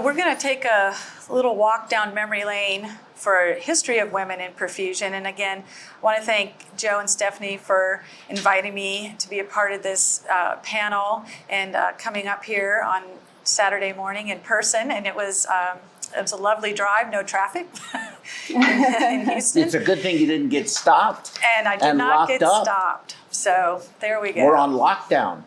Well, we're going to take a little walk down memory lane for history of women in perfusion. And again, I want to thank Joe and Stephanie for inviting me to be a part of this panel and coming up here on Saturday morning in person. And it was a lovely drive, no traffic in Houston. It's a good thing you didn't get stopped. And I did not get stopped. So there we go. We're on lockdown.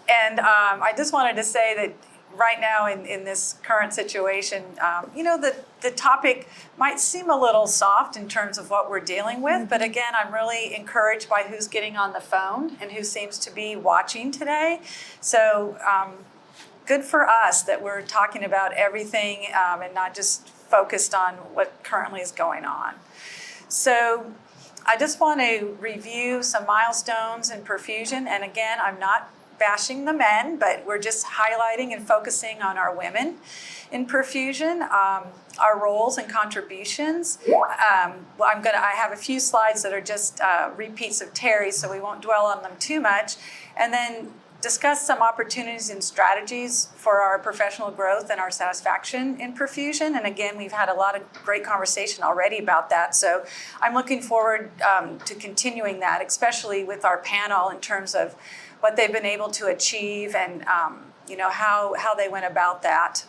And I just wanted to say that right now in this current situation, the topic might seem a little soft in terms of what we're dealing with, but again, I'm really encouraged by who's getting on the phone and who seems to be watching today. So good for us that we're talking about everything and not just focused on what currently is going on. So I just want to review some milestones in perfusion, and again, I'm not bashing the men, but we're just highlighting and focusing on our women in perfusion, our roles and contributions. I have a few slides that are just repeats of Terri, so we won't dwell on them too much, and then discuss some opportunities and strategies for our professional growth and our satisfaction in perfusion. And again, we've had a lot of great conversation already about that, so I'm looking forward to continuing that, especially with our panel in terms of what they've been able to achieve and how they went about that.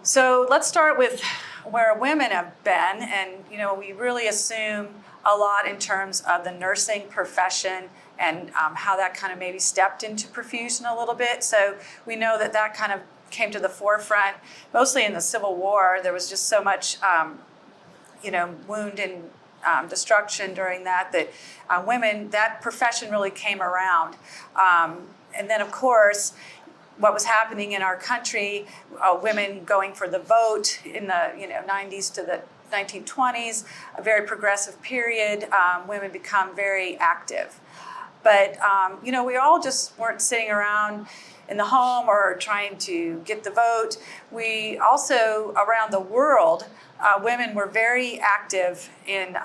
So let's start with where women have been, and we really assume a lot in terms of the nursing profession and how that kind of maybe stepped into perfusion a little bit. So we know that kind of came to the forefront mostly in the Civil War. There was just so much wound and destruction during that women, that profession really came around. And then, of course, what was happening in our country, women going for the vote in the 90s to the 1920s, a very progressive period, women become very active. But, we all just weren't sitting around in the home or trying to get the vote. We also, around the world, women were very active in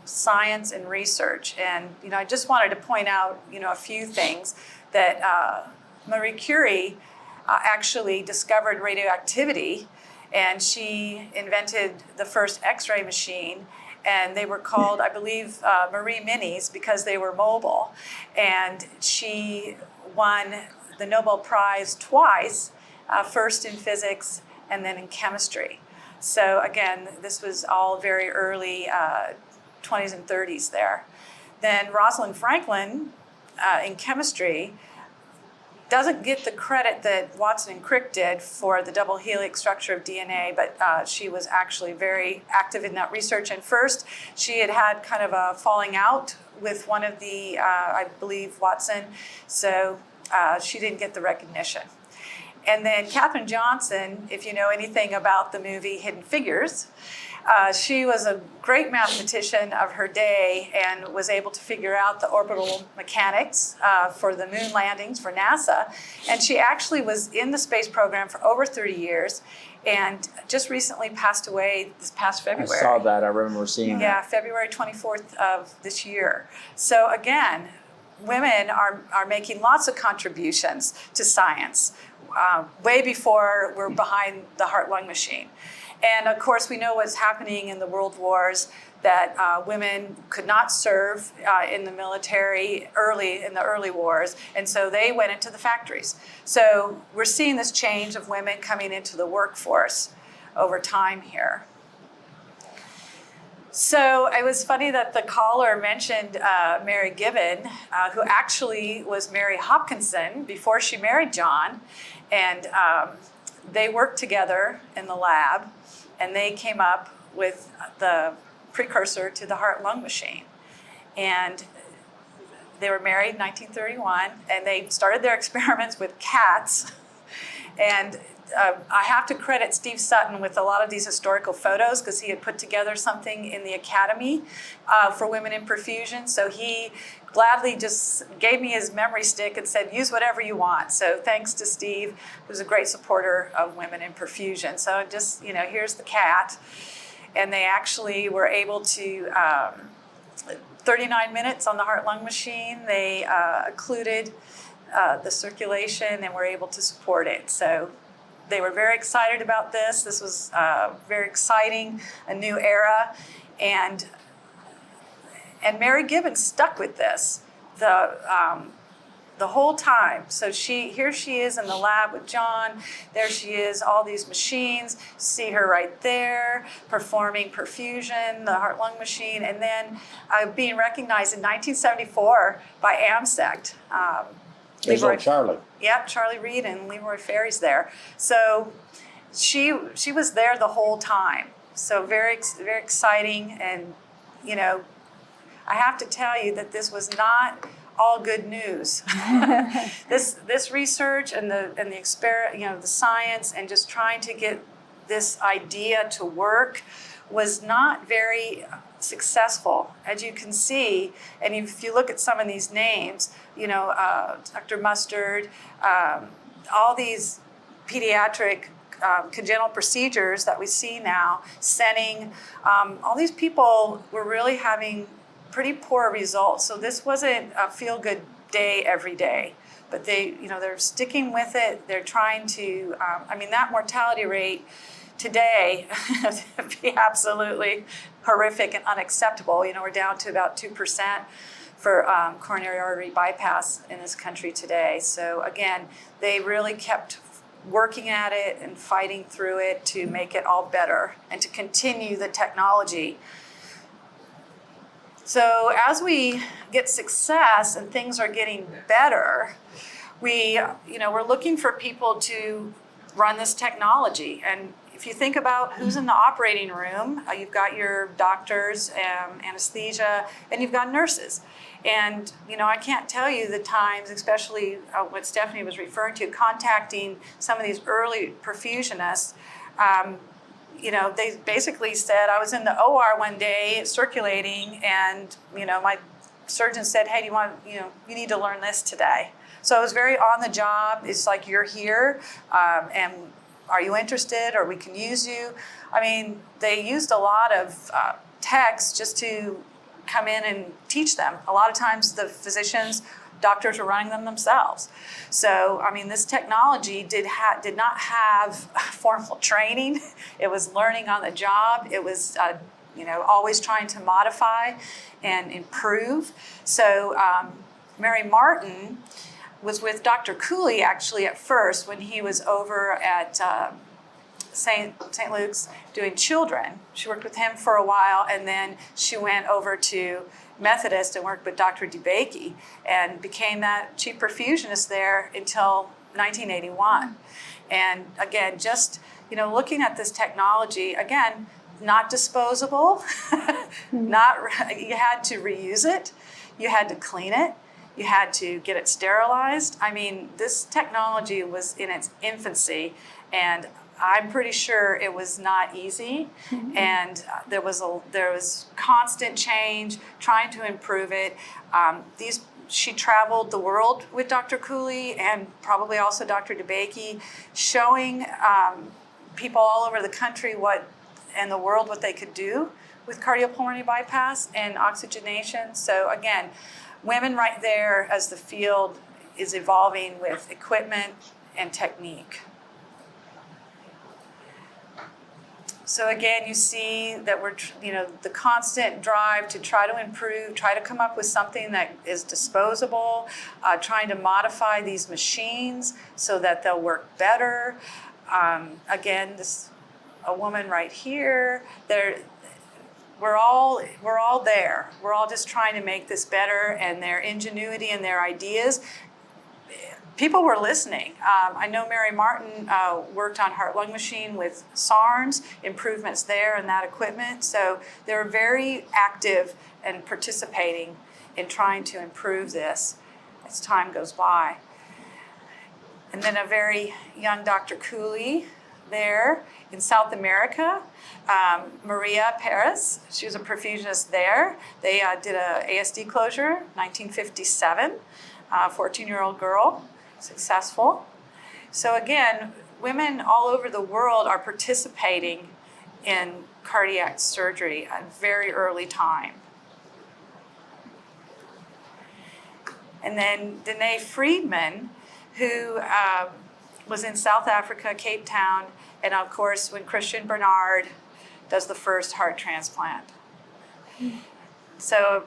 science and research. And, I just wanted to point out, a few things that Marie Curie actually discovered radioactivity, and she invented the first X-ray machine. And they were called, I believe, Marie Minis because they were mobile. And she won the Nobel Prize twice, first in physics and then in chemistry. So again, this was all very early 20s and 30s there. Then Rosalind Franklin in chemistry doesn't get the credit that Watson and Crick did for the double helix structure of DNA, but she was actually very active in that research. And first, she had kind of a falling out with one of the, I believe, Watson, so she didn't get the recognition. And then Katherine Johnson, if you know anything about the movie Hidden Figures, she was a great mathematician of her day and was able to figure out the orbital mechanics for the moon landings for NASA. And she actually was in the space program for over 30 years and just recently passed away this past February. I saw that. I remember seeing that. Yeah, February 24th of this year. So again, women are making lots of contributions to science, way before we're behind the heart-lung machine. And of course, we know what's happening in the world wars, that women could not serve in the military in the early wars, and so they went into the factories. So we're seeing this change of women coming into the workforce over time here. So it was funny that the caller mentioned Mary Gibbon, who actually was Mary Hopkinson before she married John, and they worked together in the lab, and they came up with the precursor to the heart-lung machine. And they were married in 1931, and they started their experiments with cats. And I have to credit Steve Sutton with a lot of these historical photos because he had put together something in the Academy for women in perfusion. So he gladly just gave me his memory stick and said, use whatever you want. So thanks to Steve, who's a great supporter of women in perfusion. So just, here's the cat. And they actually were able to, 39 minutes on the heart-lung machine, they occluded the circulation and were able to support it. So they were very excited about this. This was very exciting, a new era. And Mary Gibbon stuck with this the whole time. So here she is in the lab with John. There she is, all these machines. See her right there, performing perfusion, the heart-lung machine, and then being recognized in 1974 by AMSECT. There's old Charlie. Yep, Charlie Reed and Leroy Ferry's there. So she was there the whole time. So very exciting, and I have to tell you that this was not all good news. This research and the experiment, the science, and just trying to get this idea to work was not very successful, as you can see. And if you look at some of these names, Dr. Mustard, all these pediatric congenital procedures that we see now, Senning, all these people were really having pretty poor results. So this wasn't a feel-good day every day, but they're sticking with it. They're trying to, that mortality rate today would be absolutely horrific and unacceptable. We're down to about 2% for coronary artery bypass in this country today. So again, they really kept working at it and fighting through it to make it all better and to continue the technology. So as we get success and things are getting better, we're looking for people to run this technology. And if you think about who's in the operating room, you've got your doctors, anesthesia, and you've got nurses. And, I can't tell you the times, especially what Stephanie was referring to, contacting some of these early perfusionists. They basically said, I was in the OR one day circulating, and, my surgeon said, hey, you need to learn this today. So it was very on the job. It's like, you're here, and are you interested, or we can use you? They used a lot of techs just to come in and teach them. A lot of times the doctors were running them themselves. So, this technology did not have formal training. It was learning on the job. It was, always trying to modify and improve. So, Mary Martin was with Dr. Cooley actually at first when he was over at St. Luke's doing children. She worked with him for a while, and then she went over to Methodist and worked with Dr. DeBakey and became that chief perfusionist there until 1981. And again, just looking at this technology, again, not disposable, you had to reuse it, you had to clean it, you had to get it sterilized. This technology was in its infancy, and I'm pretty sure it was not easy, and there was constant change, trying to improve it. She traveled the world with Dr. Cooley and probably also Dr. DeBakey, showing people all over the country and the world what they could do with cardiopulmonary bypass and oxygenation. So again, women right there as the field is evolving with equipment and technique. So again, you see that we're, the constant drive to try to improve, try to come up with something that is disposable, trying to modify these machines so that they'll work better. Again, a woman right here, we're all there. We're all just trying to make this better, and their ingenuity and their ideas. People were listening. I know Mary Martin worked on heart-lung machine with SARNs, improvements there and that equipment. So they were very active and participating in trying to improve this as time goes by. And then a very young Dr. Cooley there in South America. Maria Perez, she was a perfusionist there. They did a ASD closure, 1957, 14-year-old girl. Successful. So again, women all over the world are participating in cardiac surgery at a very early time. And then Dene Friedmann, who was in South Africa, Cape Town, and of course when Christian Barnard does the first heart transplant. So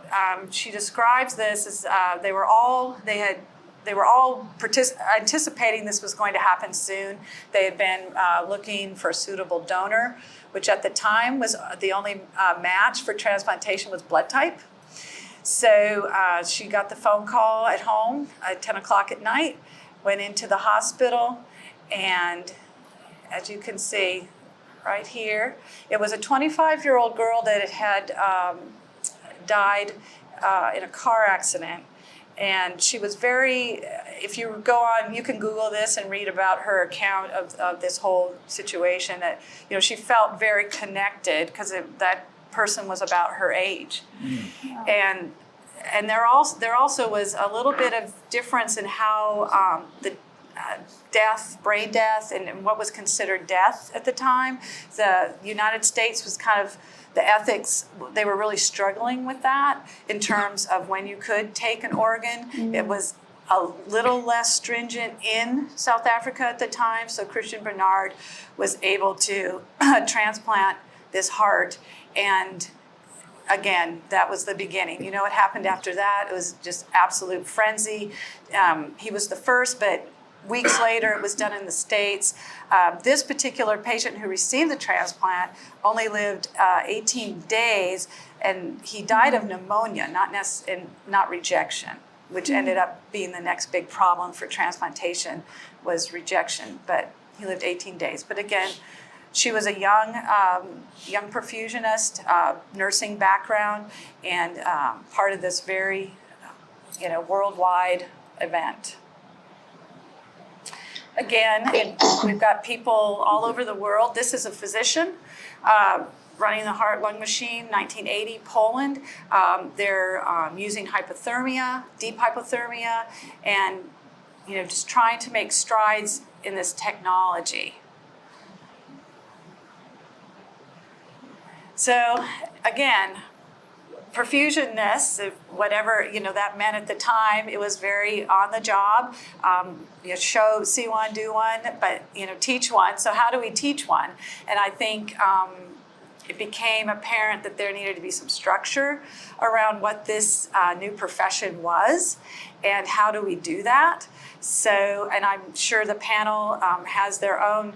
she describes this as they were all anticipating this was going to happen soon. They had been looking for a suitable donor, which at the time was the only match for transplantation was blood type. So she got the phone call at home at 10 o'clock at night, went into the hospital, and as you can see right here, it was a 25-year-old girl that had died in a car accident. And she was very, if you go on, you can Google this and read about her account of this whole situation, that, you know, she felt very connected because that person was about her age. And there also was a little bit of difference in how the brain death, and what was considered death at the time. The United States was kind of, the ethics, they were really struggling with that in terms of when you could take an organ. It was a little less stringent in South Africa at the time, so Christian Barnard was able to transplant this heart. And again, that was the beginning. You know what happened after that? It was just absolute frenzy. He was the first, but weeks later, it was done in the States. This particular patient who received the transplant only lived 18 days, and he died of pneumonia, not rejection, which ended up being the next big problem for transplantation, was rejection. But he lived 18 days. But again, she was a young perfusionist, nursing background, and part of this very, worldwide event. Again, we've got people all over the world. This is a physician running the heart-lung machine, 1980, Poland. They're using hypothermia, deep hypothermia, and just trying to make strides in this technology. So again, perfusionists, whatever that meant at the time, it was very on the job. See one, do one, but teach one. So how do we teach one? And I think it became apparent that there needed to be some structure around what this new profession was, and how do we do that. So, and I'm sure the panel has their own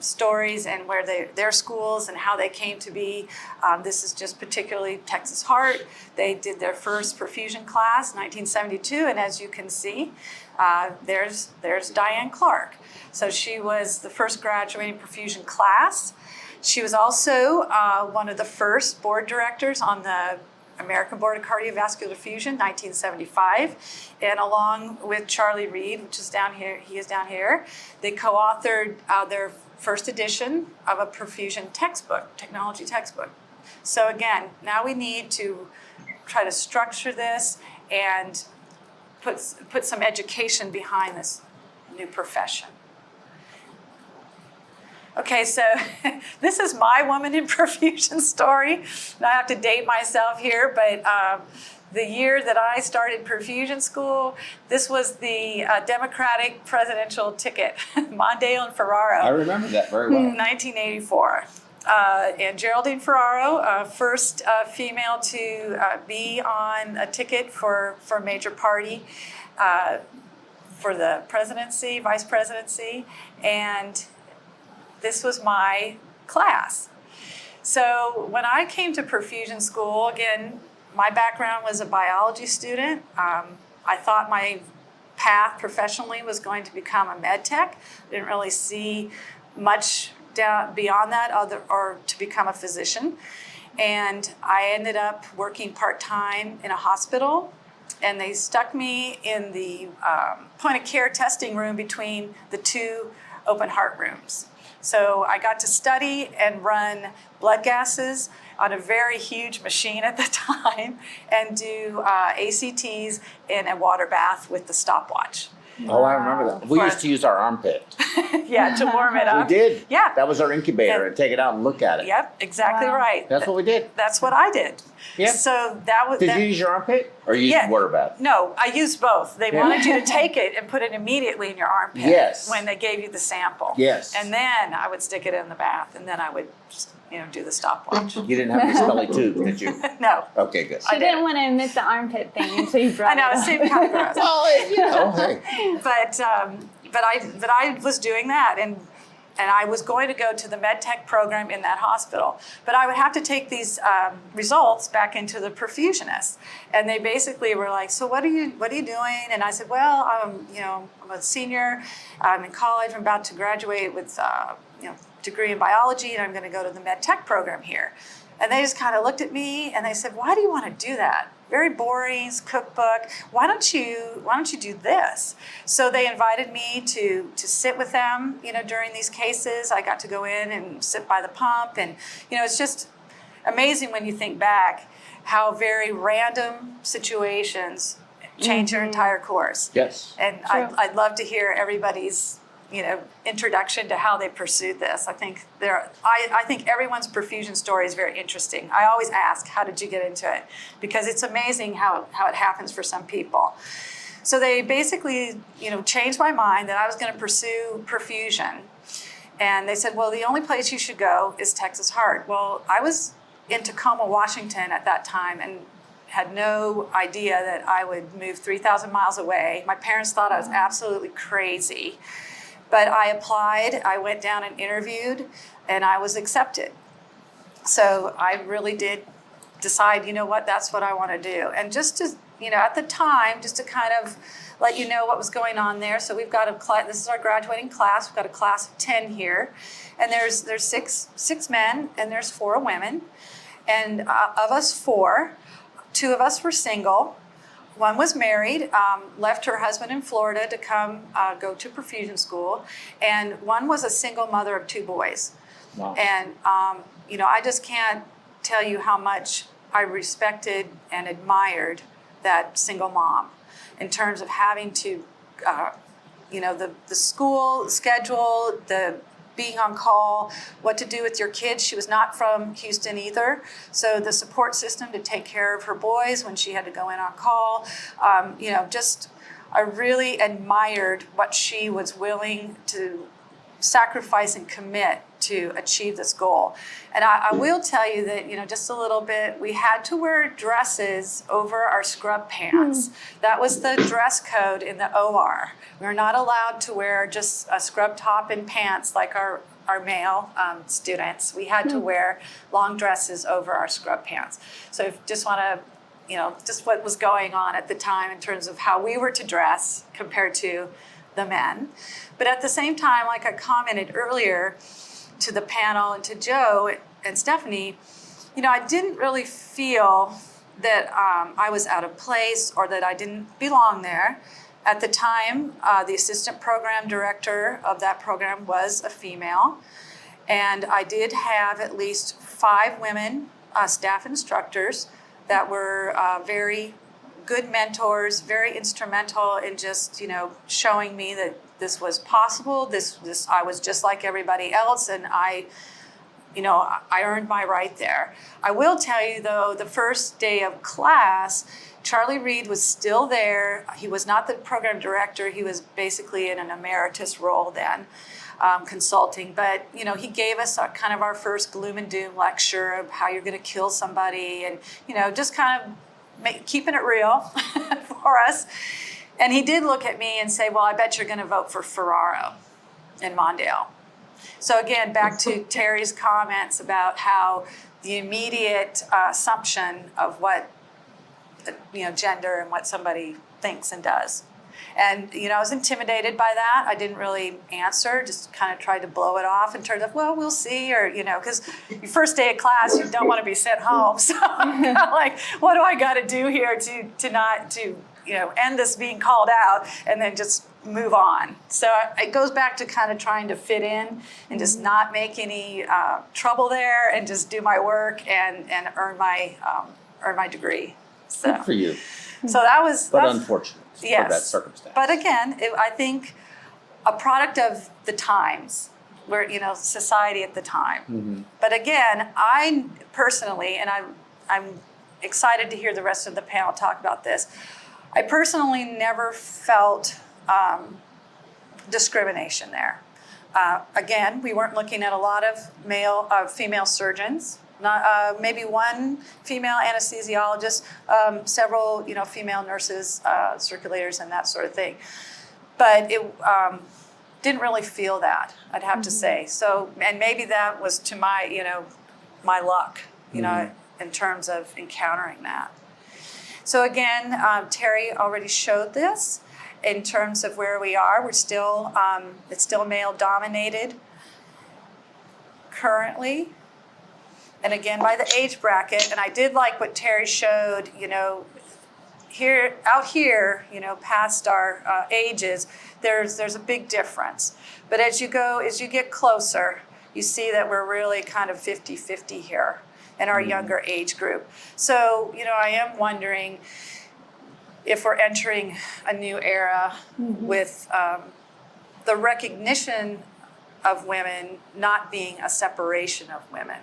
stories and where their schools and how they came to be. This is just particularly Texas Heart. They did their first perfusion class, 1972, and as you can see, there's Diane Clark. So she was the first graduating perfusion class. She was also one of the first board directors on the American Board of Cardiovascular Fusion, 1975, and along with Charlie Reed, which is down here, he is down here, they co-authored their first edition of a perfusion textbook, technology textbook. So again, now we need to try to structure this and put some education behind this new profession. Okay, so this is my woman in perfusion story. And I have to date myself here, but the year that I started perfusion school, this was the Democratic presidential ticket, Mondale and Ferraro. I remember that very well. 1984. And Geraldine Ferraro, first female to be on a ticket for a major party for the presidency, vice presidency, and this was my class. So when I came to perfusion school, again, my background was a biology student. I thought my path professionally was going to become a med tech. Didn't really see much beyond that or to become a physician. And I ended up working part-time in a hospital, and they stuck me in the point of care testing room between the two open heart rooms. So I got to study and run blood gases on a very huge machine at the time and do ACTs in a water bath with the stopwatch. Oh, I remember that. We used to use our armpit. Yeah, to warm it up. We did. Yeah. That was our incubator, and take it out and look at it. Yep, exactly right. That's what we did. That's what I did. Yeah. So that was. Did you use your armpit or you used water bath? No, I used both. They wanted you to take it and put it immediately in your armpit. Yes. When they gave you the sample. Yes. And then I would stick it in the bath, and then I would, do the stopwatch. You didn't have any smelly tubes, did you? No. Okay, good. She didn't want to admit the armpit thing, so you brought I know, it it up. seemed kind of gross. Oh, hey. But I was doing that, and I was going to go to the med tech program in that hospital, but I would have to take these results back into the perfusionist, and they basically were like, "So what are you doing?" And I said, "Well, I'm a senior. I'm in college. I'm about to graduate with degree in biology, and I'm going to go to the med tech program here." And they just kind of looked at me and they said, "Why do you want to do that? Very boring, it's cookbook. Why don't you do this?" So they invited me to sit with them, during these cases. I got to go in and sit by the pump, and it's just amazing when you think back how very random situations change your entire course. Yes. And I'd love to hear everybody's introduction to how they pursued this. I think I think everyone's perfusion story is very interesting. I always ask, how did you get into it? Because it's amazing how it happens for some people. So they basically, changed my mind that I was going to pursue perfusion. And they said, well, the only place you should go is Texas Heart. Well, I was in Tacoma, Washington at that time, and had no idea that I would move 3,000 miles away. My parents thought I was absolutely crazy. But I applied, I went down and interviewed, and I was accepted. So I really did decide, that's what I want to do. And just to, at the time, just to kind of let you know what was going on there. So we've got a class, this is our graduating class. We've got a class of 10 here. And there's six men and there's 4 women. And of us 4, 2 of us were single. One was married, left her husband in Florida to come go to perfusion school, and one was a single mother of 2 boys. Wow. And I just can't tell you how much I respected and admired that single mom in terms of having to, the school schedule, the being on call, what to do with your kids. She was not from Houston either. So the support system to take care of her boys when she had to go in on call, I really admired what she was willing to sacrifice and commit to achieve this goal. And I will tell you that, just a little bit, we had to wear dresses over our scrub pants. That was the dress code in the OR. We were not allowed to wear just a scrub top and pants like our male students. We had to wear long dresses over our scrub pants. So if just want to, just what was going on at the time in terms of how we were to dress compared to the men. But at the same time, like I commented earlier to the panel and to Joe and Stephanie, I didn't really feel that I was out of place or that I didn't belong there. At the time, the assistant program director of that program was a female, and I did have at least 5 women staff instructors that were very good mentors, very instrumental in just, showing me that this was possible. This I was just like everybody else, and I earned my right there. I will tell you though, the first day of class, Charlie Reed was still there. He was not the program director. He was basically in an emeritus role then, consulting. But he gave us kind of our first gloom and doom lecture of how you're going to kill somebody, and just kind of keeping it real for us. And he did look at me and say, well, I bet you're going to vote for Ferraro in Mondale. So again, back to Terry's comments about how the immediate assumption of what, gender and what somebody thinks and does. And, I was intimidated by that. I didn't really answer, just kind of tried to blow it off in terms of, well, we'll see, or, because your first day of class, you don't want to be sent home. So I'm like, what do I got to do here to end this being called out and then just move on? So it goes back to kind of trying to fit in and just not make any trouble there and just do my work and earn my degree. So Good for you. So that was But unfortunate. Yes. for that circumstance. But again, I think a product of the times, where, society at the time. Mm-hmm. But again, I personally, and I'm excited to hear the rest of the panel talk about this, I personally never felt discrimination there. Again, we weren't looking at a lot of female surgeons, not maybe one female anesthesiologist, several female nurses, circulators, and that sort of thing. But it didn't really feel that, I'd have to say. So, and maybe that was to my my luck, in terms of encountering that. So again, Terri already showed this. In terms of where we are, we're still, it's still male dominated currently. And again, by the age bracket, and I did like what Terri showed, out here, past our ages, there's a big difference. But as you get closer, you see that we're really kind of 50-50 here in our younger age group. So, I am wondering if we're entering a new era with the recognition of women not being a separation of women.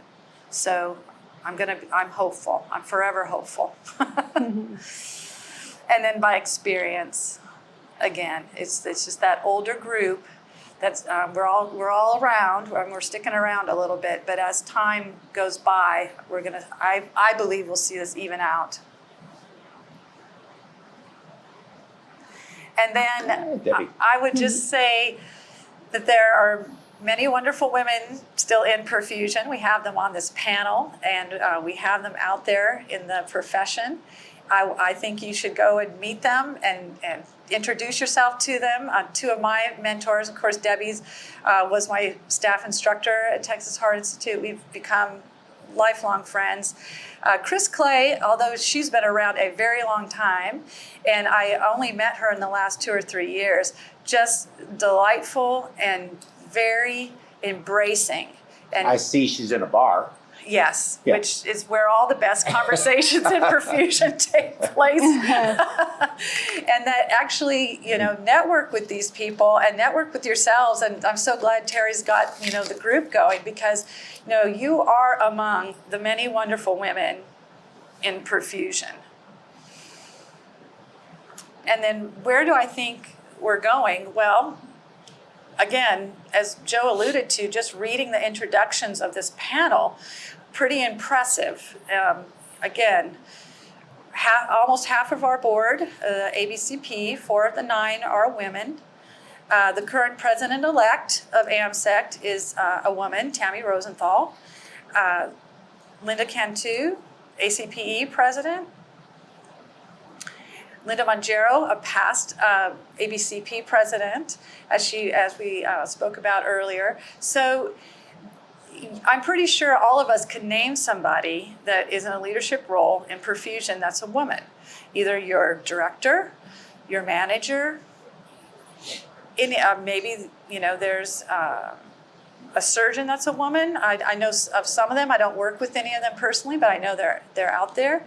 So I'm hopeful. I'm forever hopeful. And then by experience, again, it's just that older group that's we're all around, and we're sticking around a little bit. But as time goes by, I believe we'll see this even out. And then I would just say that there are many wonderful women still in perfusion. We have them on this panel, and we have them out there in the profession. I think you should go and meet them and introduce yourself to them. Two of my mentors, of course, Debbie's was my staff instructor at Texas Heart Institute. We've become lifelong friends. Chris Clay, although she's been around a very long time, and I only met her in the last 2 or 3 years, just delightful and very embracing. And I see she's in a bar. yes, Yeah. which is where all the best conversations in perfusion take place. And that actually, network with these people and network with yourselves. And I'm so glad Terri's got, the group going, because, you are among the many wonderful women in perfusion. And then where do I think we're going? Well, again, as Joe alluded to, just reading the introductions of this panel, pretty impressive. Again, almost half of our board, ABCP, 4 of the 9 are women. The current president-elect of AMSECT is a woman, Tammy Rosenthal. Linda Cantu, ACPE president. Linda Mongero, a past ABCP president, as we spoke about earlier. So I'm pretty sure all of us can name somebody that is in a leadership role in perfusion that's a woman. Either your director, your manager, maybe there's a surgeon that's a woman. I know of some of them. I don't work with any of them personally, but I know they're out there.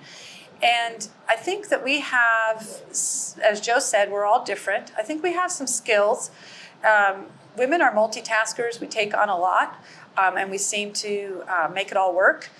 And I think that we have, as Joe said, we're all different. I think we have some skills. Women are multitaskers. We take on a lot, and we seem to make it all work.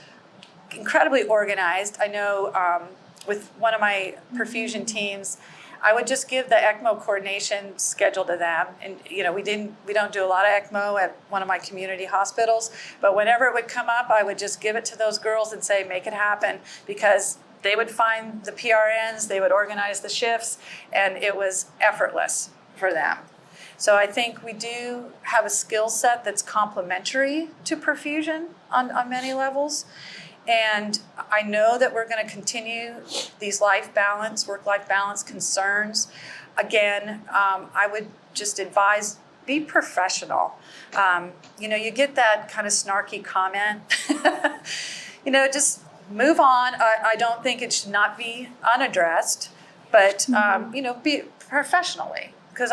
Incredibly organized. I know with one of my perfusion teams, I would just give the ECMO coordination schedule to them. And we don't do a lot of ECMO at one of my community hospitals, but whenever it would come up, I would just give it to those girls and say, make it happen, because they would find the PRNs, they would organize the shifts, and it was effortless for them. So I think we do have a skill set that's complementary to perfusion on many levels. And I know that we're going to continue these work-life balance concerns. Again, I would just advise, be professional. You get that kind of snarky comment. Just move on. I don't think it should not be unaddressed, but be professionally, because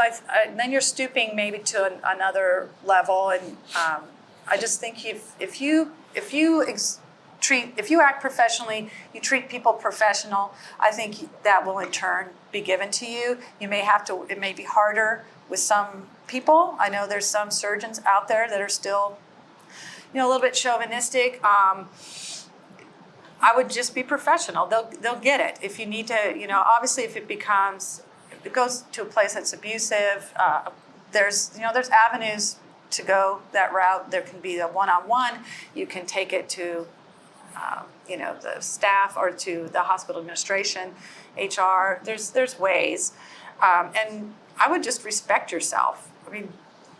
then you're stooping maybe to another level. And I just think if you if you act professionally, you treat people professional, I think that will in turn be given to you. You may have to, it may be harder with some people. I know there's some surgeons out there that are still, a little bit chauvinistic. I would just be professional. They'll get it. If you need to, obviously if it goes to a place that's abusive, there's avenues to go that route. There can be a one-on-one. You can take it to, the staff or to the hospital administration, HR. There's ways. And I would just respect yourself. I mean,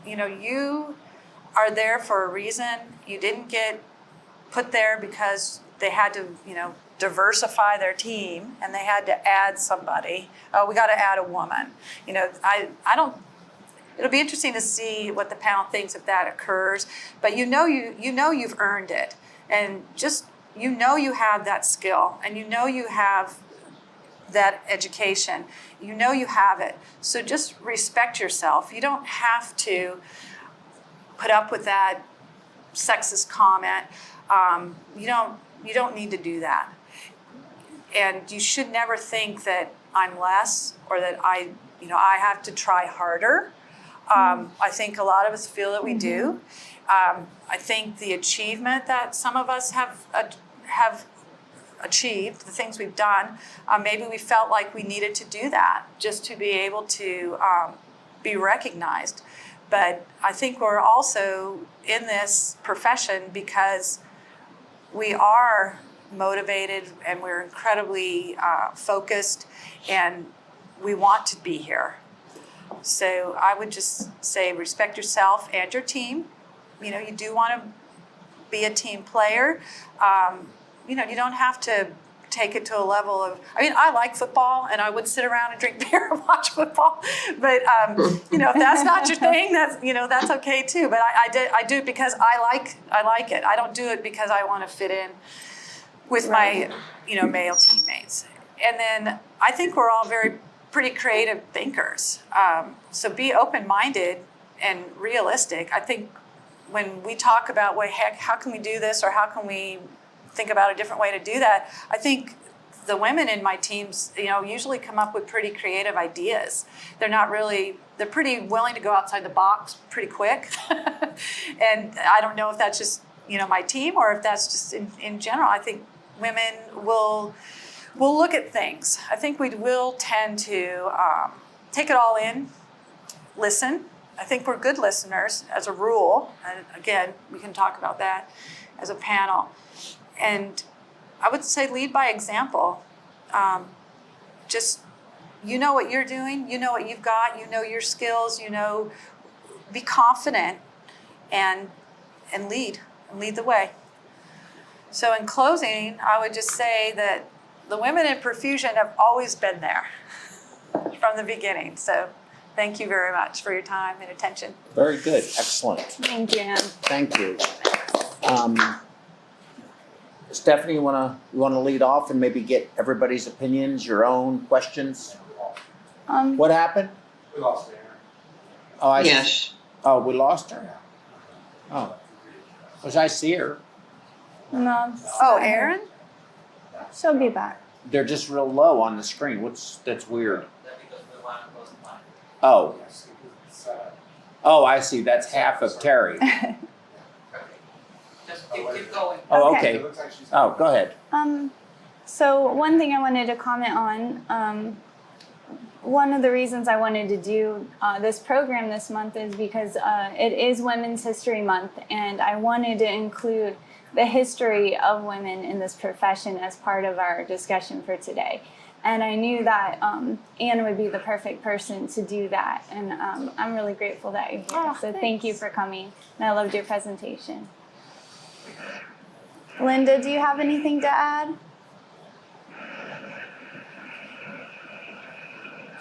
you are there for a reason. You didn't get put there because they had to, diversify their team and they had to add somebody. Oh, we got to add a woman. I don't. It'll be interesting to see what the panel thinks if that occurs. But you've earned it, and just you have that skill, and you have that education. You have it. So just respect yourself. You don't have to put up with that sexist comment. You don't need to do that. And you should never think that I'm less or that I have to try harder. I think a lot of us feel that we do. I think the achievement that some of us have achieved, the things we've done, maybe we felt like we needed to do that just to be able to be recognized. But I think we're also in this profession because we are motivated and we're incredibly focused and we want to be here. So I would just say respect yourself and your team. You do want to be a team player. You don't have to take it to a level of, I like football and I would sit around and drink beer and watch football. But, if that's not your thing, that's okay too. But I do it because I like it. I don't do it because I want to fit in with my, male teammates. And then I think we're all pretty creative thinkers. So be open-minded and realistic. I think when we talk about, how can we do this or how can we think about a different way to do that, I think the women in my teams, usually come up with pretty creative ideas. They're pretty willing to go outside the box pretty quick. And I don't know if that's just, my team or if that's just in general. I think women will look at things. I think we will tend to take it all in, listen. I think we're good listeners as a rule. And again, we can talk about that as a panel. And I would say lead by example. Just, what you're doing, what you've got, your skills, be confident and lead the way. So in closing, I would just say that the women in perfusion have always been there from the beginning. So thank you very much for your time and attention. Very good. Excellent. Thank you, Ann. Thank you. Stephanie, you wanna lead off and maybe get everybody's opinions, your own questions? What happened? We lost Erin. Oh, I Yes. see. Oh, we lost her? Oh. Was I see her? No. Oh, Erin? She'll be back. They're just real low on the screen. That's weird. Oh. Oh, I see. That's half of Terry. Just keep going. Oh, Okay. okay. It looks like she's. Oh, go ahead. So one thing I wanted to comment on, one of the reasons I wanted to do this program this month is because it is Women's History Month, and I wanted to include the history of women in this profession as part of our discussion for today. And I knew that Ann would be the perfect person to do that, and I'm really grateful that you're here. Oh, so thanks. thank you for coming, and I loved your presentation. Linda, do you have anything to add?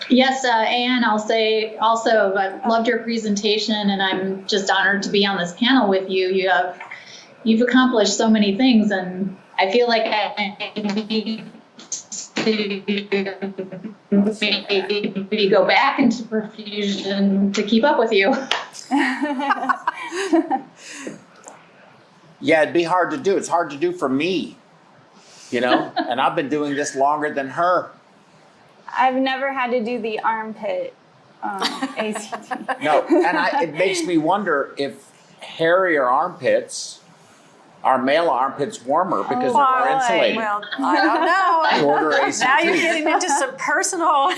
Yes, Ann, I'll say also, I loved your presentation, and I'm just honored to be on this panel with you. You've accomplished so many things, and I feel like I need to maybe go back into perfusion to keep up with you. Yeah, it'd be hard to do. It's hard to do for me, you know? And I've been doing this longer than her. I've never had to do the armpit ACT. No, and it makes me wonder if hairier armpits are male armpits warmer because they're more insulated. Well, I don't know. Shorter ACT. Now you're getting into some personal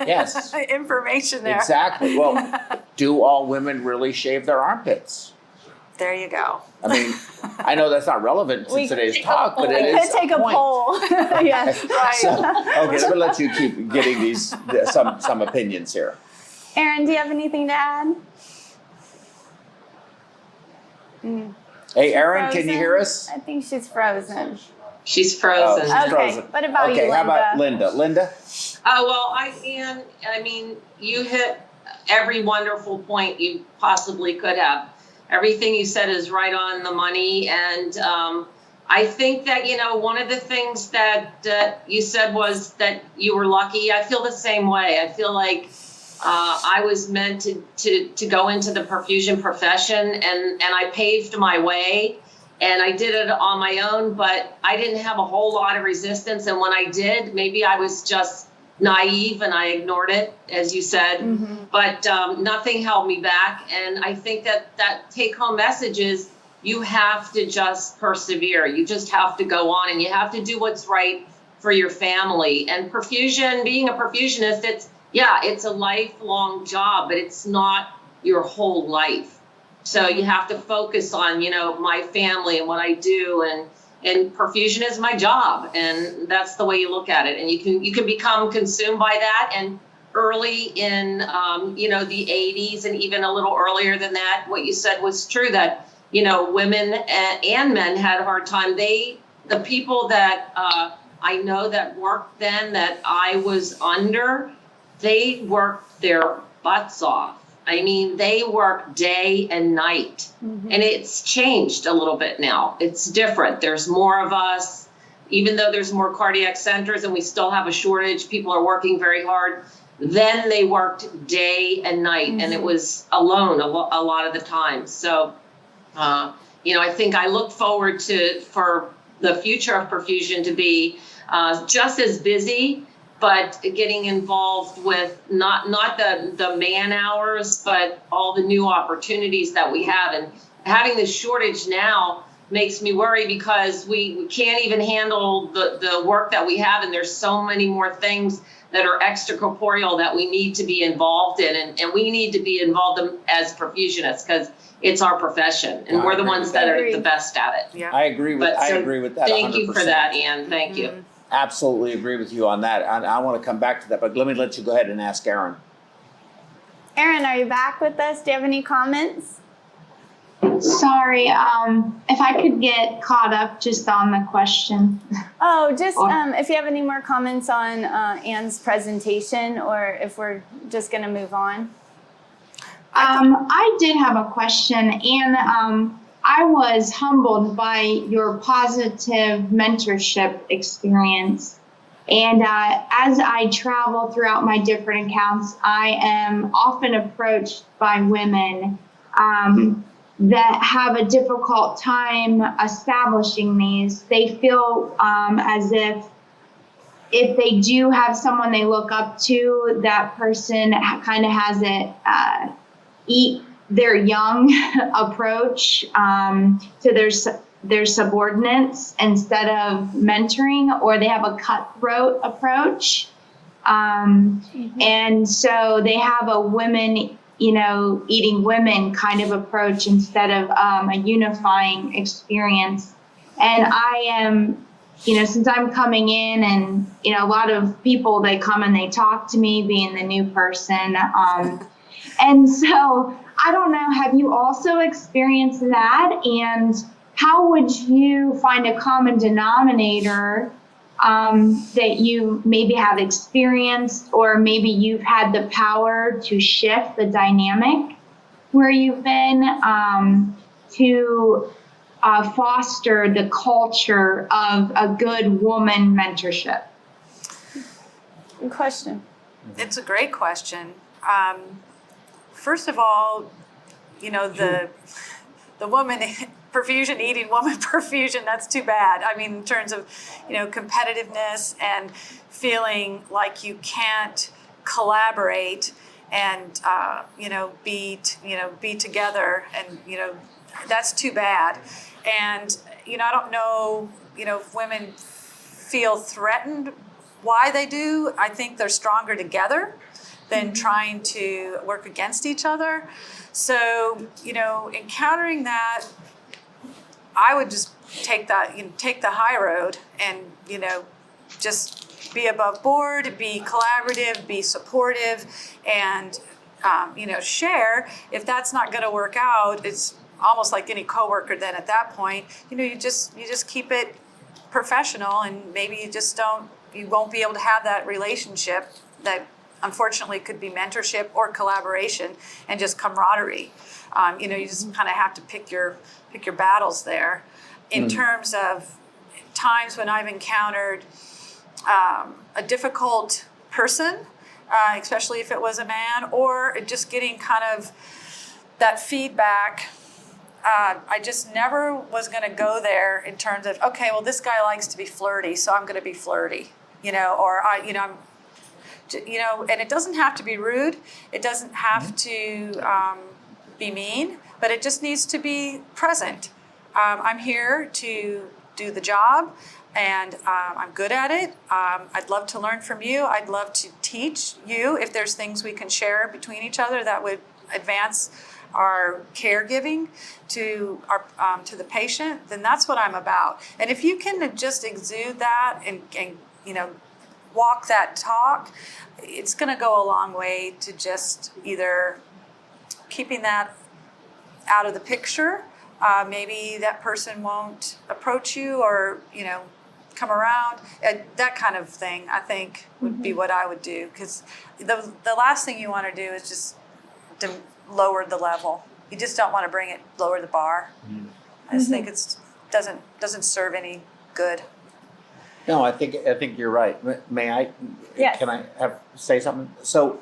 Yes. information there. Exactly. Well, do all women really shave their armpits? There you go. I mean, I know that's not relevant to today's talk, but it We is could take a point. poll. Yes. Right. So, okay, let me let you keep getting these some opinions here. Erin, do you have anything to add? Hey, Erin, can you hear us? I think she's frozen. She's frozen. she's Okay, frozen. what about you, Okay, how about Linda? Linda? Linda? Well, I mean, you hit every wonderful point you possibly could have. Everything you said is right on the money. And I think that, you know, one of the things that you said was that you were lucky. I feel the same way. I feel like I was meant to go into the perfusion profession, and I paved my way, and I did it on my own, but I didn't have a whole lot of resistance. And when I did, maybe I was just naive and I ignored it, as you said, but nothing held me back. And I think that take-home message is you have to just persevere. You just have to go on, and you have to do what's right for your family. And perfusion, being a perfusionist, it's a lifelong job, but it's not your whole life. So you have to focus on, you know, my family and what I do, and perfusion is my job, and that's the way you look at it. And you can become consumed by that. And early in you know, the 80s and even a little earlier than that, what you said was true, that, you know, women and men had a hard time. The people that I know that worked then that I was under, they worked their butts off. I mean, they work day and night, and it's changed a little bit now. It's different. There's more of us, even though there's more cardiac centers and we still have a shortage, people are working very hard. Then they worked day and night, and it was alone a lot of the time. So, you know, I think I look forward for the future of perfusion to be just as busy, but getting involved with not the man hours, but all the new opportunities that we have. And having this shortage now makes me worry, because we can't even handle the work that we have, and there's so many more things that are extracorporeal that we need to be involved in, and we need to be involved as perfusionists, because it's our profession, and we're the ones that are the best at it. Yeah. I agree with that. Thank 100%. you for that, Ann. Thank you. Absolutely agree with you on that. I want to come back to that, but let me let you go ahead and ask Erin. Erin, are you back with us? Do you have any comments? Sorry, if I could get caught up just on the question. Oh, just if you have any more comments on Ann's presentation, or if we're just going to move on. I did have a question, and I was humbled by your positive mentorship experience. And as I travel throughout my different accounts, I am often approached by women that have a difficult time establishing these. They feel as if they do have someone they look up to, that person kind of has it eat their young approach to their subordinates instead of mentoring, or they have a cutthroat approach. And so they have a women, you know, eating women kind of approach instead of a unifying experience. And I am, you know, since I'm coming in, and, you know, a lot of people, they come and they talk to me being the new person. And so I don't know, have you also experienced that? And how would you find a common denominator that you maybe have experienced, or maybe you've had the power to shift the dynamic where you've been to foster the culture of a good woman mentorship? Good question. It's a great question. First of all, you know, the woman perfusion eating woman perfusion, that's too bad. I mean, in terms of, competitiveness and feeling like you can't collaborate and, be together, and, that's too bad. And, I don't know, if women feel threatened, why they do. I think they're stronger together than trying to work against each other. So, encountering that, I would just take the high road and, just be above board, be collaborative, be supportive, and, share. If that's not going to work out, it's almost like any coworker then at that point, you just keep it professional, and maybe you won't be able to have that relationship that unfortunately could be mentorship or collaboration and just camaraderie. You just kind of have to pick your battles there. In terms of times when I've encountered a difficult person, especially if it was a man, or just getting kind of that feedback, I just never was going to go there in terms of, okay, well, this guy likes to be flirty, so I'm going to be flirty, or and it doesn't have to be rude. It doesn't have to be mean, but it just needs to be present. I'm here to do the job, and I'm good at it. I'd love to learn from you. I'd love to teach you if there's things we can share between each other that would advance our caregiving to the patient. Then that's what I'm about. And if you can just exude that and walk that talk, it's going to go a long way to just either keeping that out of the picture. Maybe that person won't approach you or, come around. That kind of thing, I think, would be what I would do. Because the last thing you want to do is just to lower the level. You just don't want to lower the bar. I just think it doesn't serve any good. No, I think you're right. May I? Yes. Can I say something? So,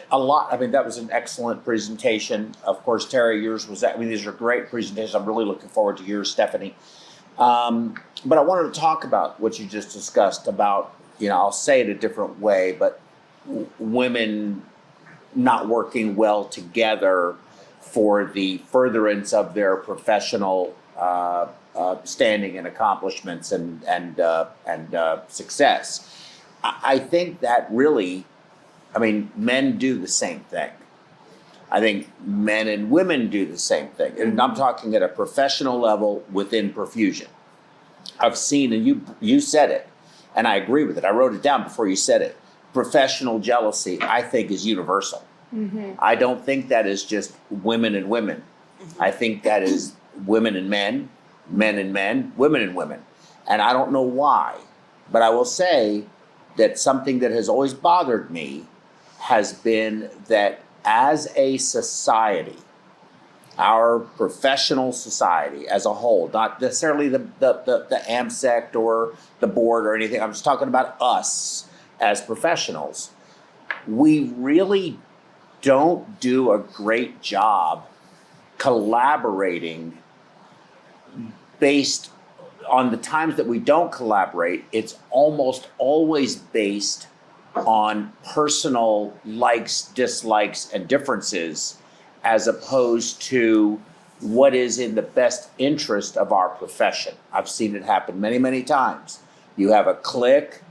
that was an excellent presentation. Of course, Terri, yours was that. These are great presentations. I'm really looking forward to yours, Stephanie. But I wanted to talk about what you just discussed about, I'll say it a different way, but women not working well together for the furtherance of their professional standing and accomplishments and success. I think that really, men do the same thing. I think men and women do the same thing. And I'm talking at a professional level within perfusion. I've seen, and you said it, and I agree with it. I wrote it down before you said it. Professional jealousy, I think, is universal. I don't think that is just women and women. I think that is women and men, men and men, women and women. And I don't know why, but I will say that something that has always bothered me has been that as a society, our professional society as a whole, not necessarily the AMSECT or the board or anything, I'm just talking about us as professionals, we really don't do a great job collaborating. Based on the times that we don't collaborate, it's almost always based on personal likes, dislikes, and differences, as opposed to what is in the best interest of our profession. I've seen it happen many, many times. You have a clique,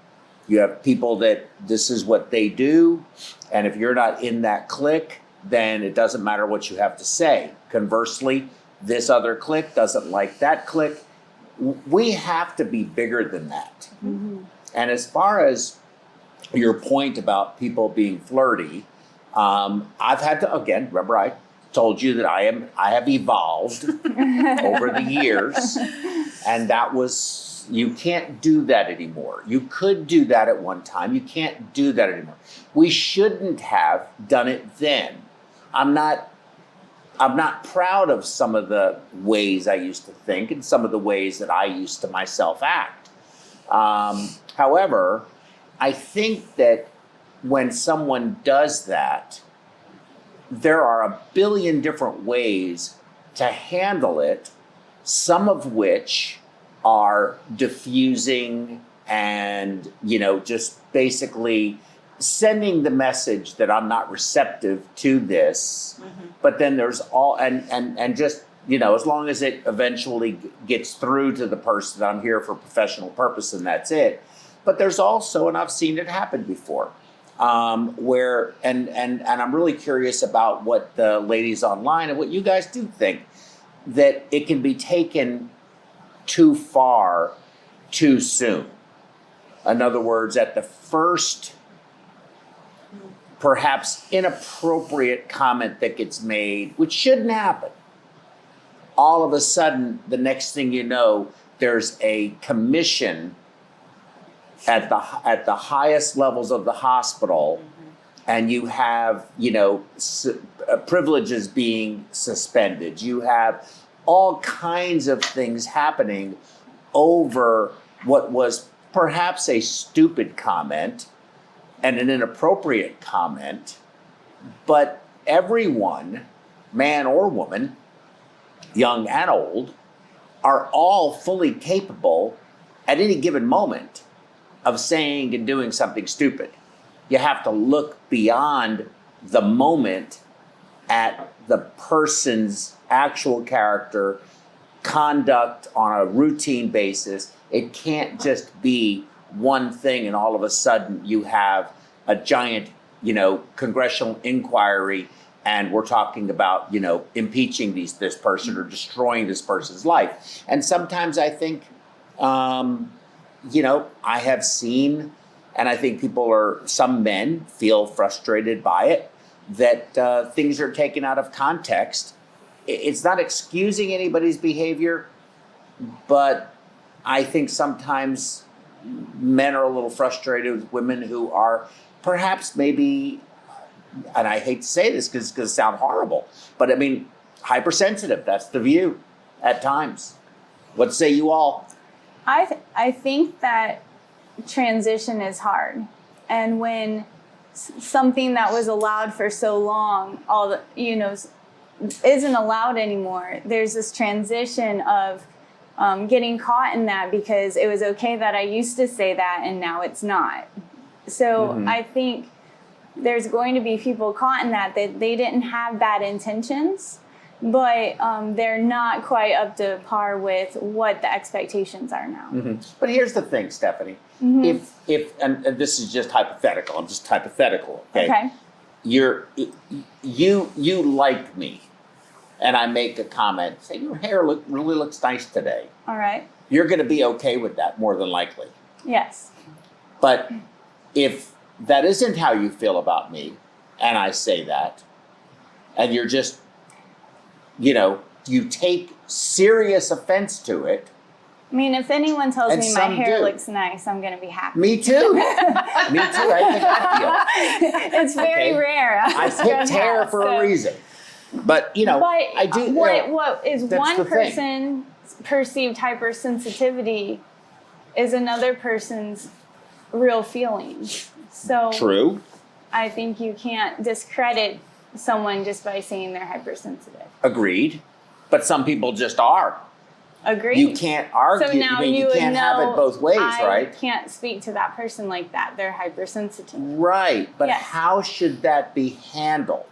you have people that this is what they do, and if you're not in that clique, then it doesn't matter what you have to say. Conversely, this other clique doesn't like that clique. We have to be bigger than that. And as far as your point about people being flirty, I've had to, again, remember I told you that I have evolved over the years, and that was, you can't do that anymore. You could do that at one time. You can't do that anymore. We shouldn't have done it then. I'm not proud of some of the ways I used to think and some of the ways that I used to myself act. However, I think that when someone does that, there are a billion different ways to handle it some of which are diffusing and, just basically sending the message that I'm not receptive to this. But then there's and just, as long as it eventually gets through to the person, I'm here for professional purpose and that's it. But there's also, and I've seen it happen before, where, and I'm really curious about what the ladies online and what you guys do think, that it can be taken too far too soon. In other words, at the first perhaps inappropriate comment that gets made, which shouldn't happen, all of a sudden, the next thing you know, there's a commission at the highest levels of the hospital, and you have, privileges being suspended. You have all kinds of things happening over what was perhaps a stupid comment and an inappropriate comment, but everyone, man or woman, young and old, are all fully capable at any given moment of saying and doing something stupid. You have to look beyond the moment at the person's actual character, conduct on a routine basis. It can't just be one thing and all of a sudden you have a giant, congressional inquiry and we're talking about, impeaching this person or destroying this person's life. And sometimes I think, I have seen, and I think some men feel frustrated by it, that things are taken out of context. It's not excusing anybody's behavior, but I think sometimes men are a little frustrated with women who are perhaps maybe, and I hate to say this because it's going to sound horrible, but I mean, hypersensitive. That's the view at times. What say you all? I think that transition is hard. And when something that was allowed for so long, isn't allowed anymore, there's this transition of getting caught in that because it was okay that I used to say that and now it's not. So I think there's going to be people caught in that they didn't have bad intentions, but they're not quite up to par with what the expectations are now. But here's the thing, Stephanie. If and this is just hypothetical, I'm just hypothetical, okay? You like me, and I make a comment, say your hair really looks nice today. All right. You're going to be okay with that more than likely. Yes. But if that isn't how you feel about me, and I say that, and you're just, you take serious offense to it. I mean, if anyone tells And me my some hair do. looks nice, I'm going to be happy. Me too. Me too. I think I feel. It's very Okay. rare. I picked hair for a reason. But, I do. What is that's one the thing. person's perceived hypersensitivity is another person's real feelings. So True. I think you can't discredit someone just by saying they're hypersensitive. Agreed. But some people just are. Agreed. You can't argue. So now you would can't have know it both ways, I right? can't speak to that person like that. They're hypersensitive. Right. But Yes. how should that be handled?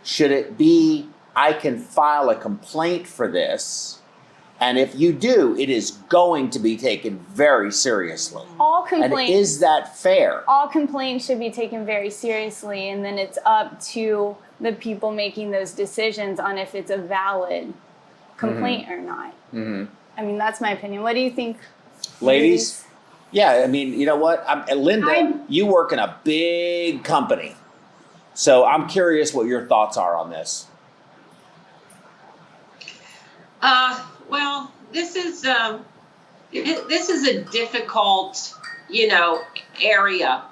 Should it be, I can file a complaint for this, and if you do, it is going to be taken very seriously. All And complaints. is that fair? All complaints should be taken very seriously, and then it's up to the people making those decisions on if it's a valid complaint or not. I mean, that's my opinion. What do you think, Ladies? Yeah, I mean, you know what? Linda, I'm- you work in a big company. So I'm curious what your thoughts are on this. Well, this is a difficult, area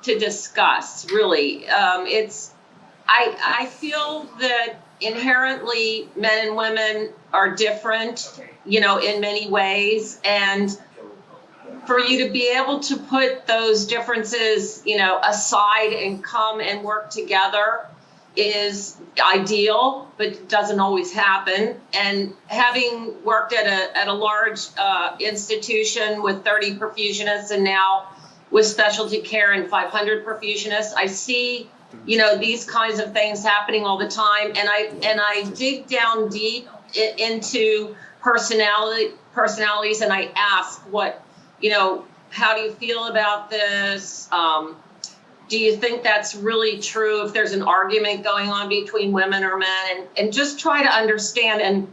to discuss. Really, I feel that inherently men and women are different, in many ways, and for you to be able to put those differences, aside and come and work together is ideal, but doesn't always happen. And having worked at a large institution with 30 perfusionists and now with specialty care and 500 perfusionists, I see, you know, these kinds of things happening all the time. And I dig down deep into personalities, and I ask what, you know, how do you feel about this? Do you think that's really true if there's an argument going on between women or men? And just try to understand. And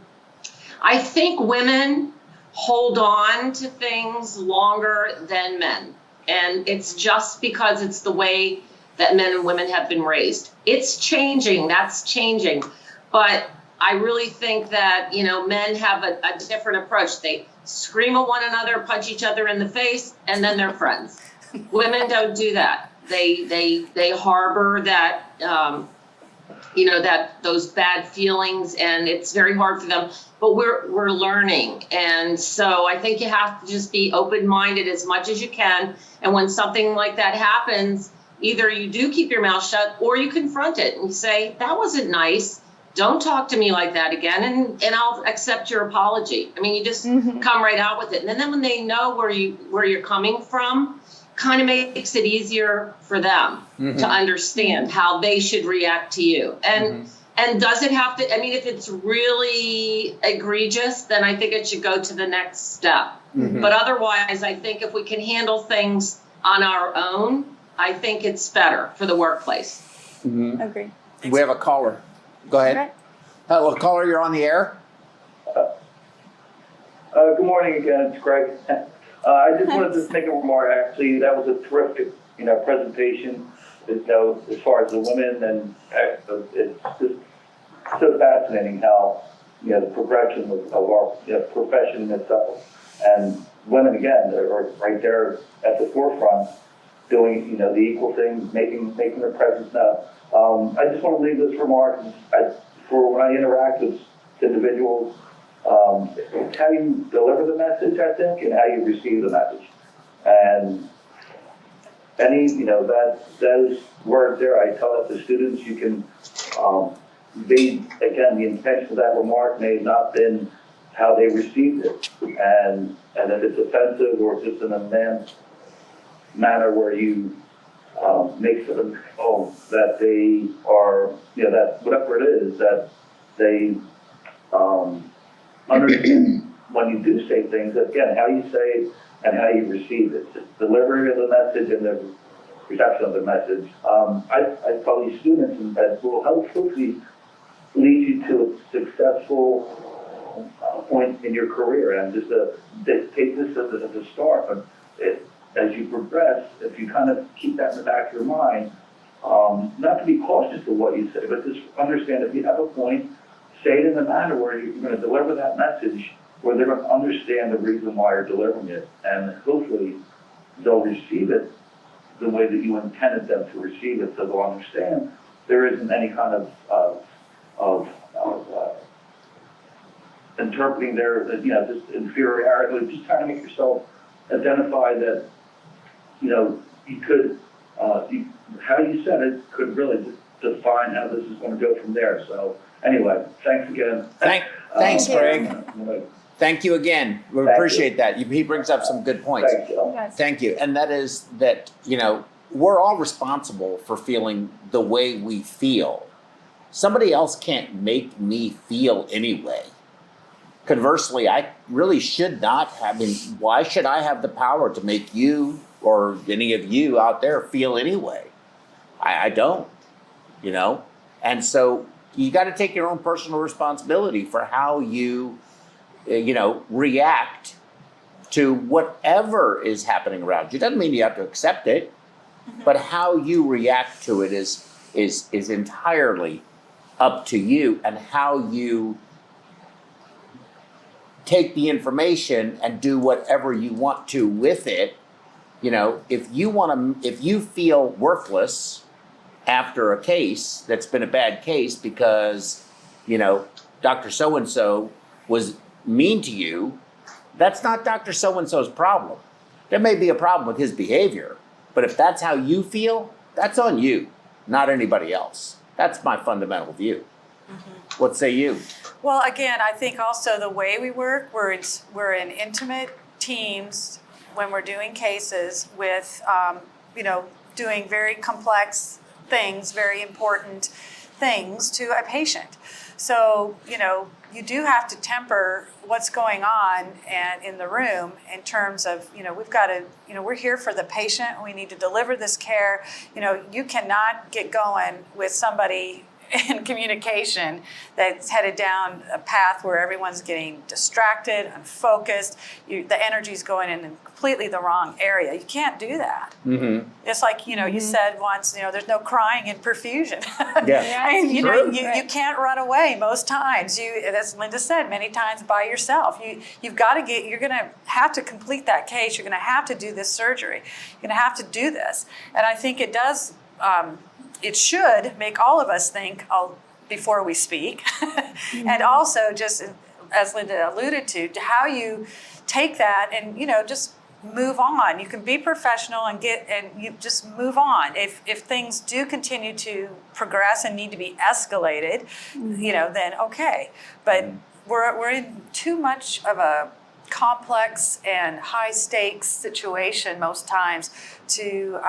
I think women hold on to things longer than men. And it's just because it's the way that men and women have been raised. It's changing, that's changing. But I really think that, you know, men have a different approach. They scream at one another, punch each other in the face, and then they're friends. Women don't do that. They harbor that, you know, that those bad feelings, and it's very hard for them. But we're learning, and so I think you have to just be open-minded as much as you can. And when something like that happens, either you do keep your mouth shut or you confront it and say, "That wasn't nice. Don't talk to me like that again," and I'll accept your apology. I mean, you just come right out with it, and then when they know where you're coming from, kind of makes it easier for them to understand how they should react to you. And does it have to, I mean, if it's really egregious, then I think it should go to the next step. But otherwise, I think if we can handle things on our own, I think it's better for the workplace. Agree. We have a caller. Go ahead. Okay. Hello, caller, you're on the air. Good morning again, it's Greg. I just wanted to make a remark, actually, that was a terrific, you know, presentation, you know, as far as the women, and it's just so fascinating how, you know, the progression of our, you know, profession itself, and women, again, are right there at the forefront, doing, you know, the equal thing, making their presence known. I just want to leave this remark, for when I interact with individuals, it's how you deliver the message, I think, and how you receive the message. And any, you know, those words there, I tell it to students, you can be, again, the intention of that remark may have not been how they received it. And if it's offensive or just in a manner where you make them know that they are, you know, that whatever it is, that they understand when you do say things, again, how you say it and how you receive it. Just delivery of the message and the reception of the message. I tell these students that will hopefully lead you to a successful point in your career, and just take this as a start. But as you progress, if you kind of keep that in the back of your mind, not to be cautious of what you say, but just understand if you have a point, say it in a manner where you're going to deliver that message, where they're going to understand the reason why you're delivering it, and hopefully they'll receive it the way that you intended them to receive it, so they'll understand there isn't any kind of interpreting their, you know, just inferiority, just trying to make yourself identify that, you know, you could, how you said it could really define how this is going to go from there. So anyway, thanks again. Thanks, Greg. Thank you again. We appreciate that. He brings up some good points. Thank you. And that is that, you know, we're all responsible for feeling the way we feel. Somebody else can't make me feel anyway. Conversely, I really should not have, why should I have the power to make you or any of you out there feel anyway? I don't, you know? And so you got to take your own personal responsibility for how you, you know, react to whatever is happening around you. Doesn't mean you have to accept it, but how you react to it is entirely up to you, and how you take the information and do whatever you want to with it. You know, if you feel worthless after a case that's been a bad case because, you know, Dr. So-and-so was mean to you, that's not Dr. So-and-so's problem. There may be a problem with his behavior, but if that's how you feel, that's on you, not anybody else. That's my fundamental view. What say you? Well, again, I think also the way we work, we're in intimate teams when we're doing cases with, doing very complex things, very important things to a patient. So, you do have to temper what's going on and in the room in terms of, we've got to, we're here for the patient. We need to deliver this care. You cannot get going with somebody in communication that's headed down a path where everyone's getting distracted, unfocused. The energy's going in completely the wrong area. You can't do that. Mm-hmm. It's like, you said once, there's no crying in perfusion. Yeah. I mean, True. you can't run away most times. As Linda said, many times by yourself. You're going to have to complete that case. You're going to have to do this surgery. You're going to have to do this. And I think it does, it should make all of us think before we speak. And also, just as Linda alluded to how you take that and, just move on. You can be professional and you just move on. If things do continue to progress and need to be escalated, then okay. But we're in too much of a complex and high stakes situation most times to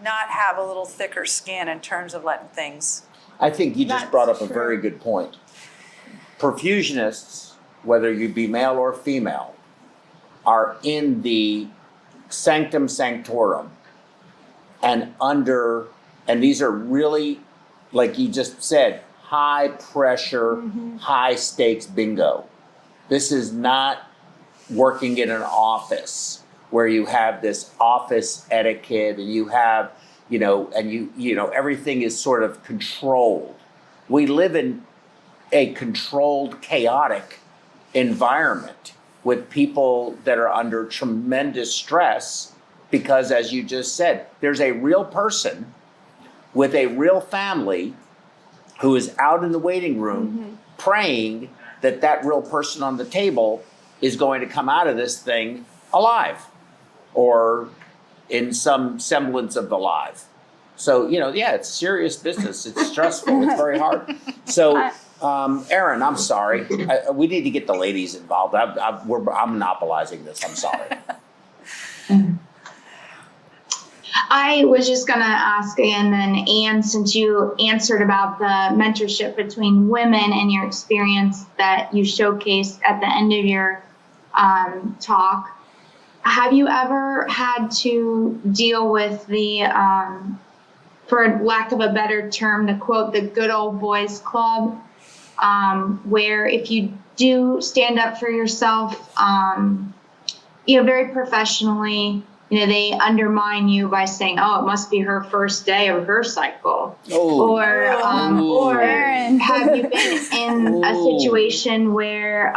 not have a little thicker skin in terms of letting things. I think you just That's brought up a true. very good point. Perfusionists, whether you be male or female, are in the sanctum sanctorum and these are really, like you just said, high pressure, high stakes bingo. This is not working in an office where you have this office etiquette and you have, everything is sort of controlled. We live in a controlled, chaotic environment with people that are under tremendous stress because, as you just said, there's a real person with a real family who is out in the waiting room praying that real person on the table is going to come out of this thing alive or in some semblance of alive. So, it's serious business. It's stressful. It's very hard. So, Erin, I'm sorry. We need to get the ladies involved. I'm monopolizing this. I'm sorry. I was just going to ask again then, Anne, since you answered about the mentorship between women and your experience that you showcased at the end of your talk, have you ever had to deal with the, for lack of a better term, to quote the good old boys club, where if you do stand up for yourself, very professionally, they undermine you by saying, "Oh, it must be her first day of her cycle," or Erin. have you been in a situation where,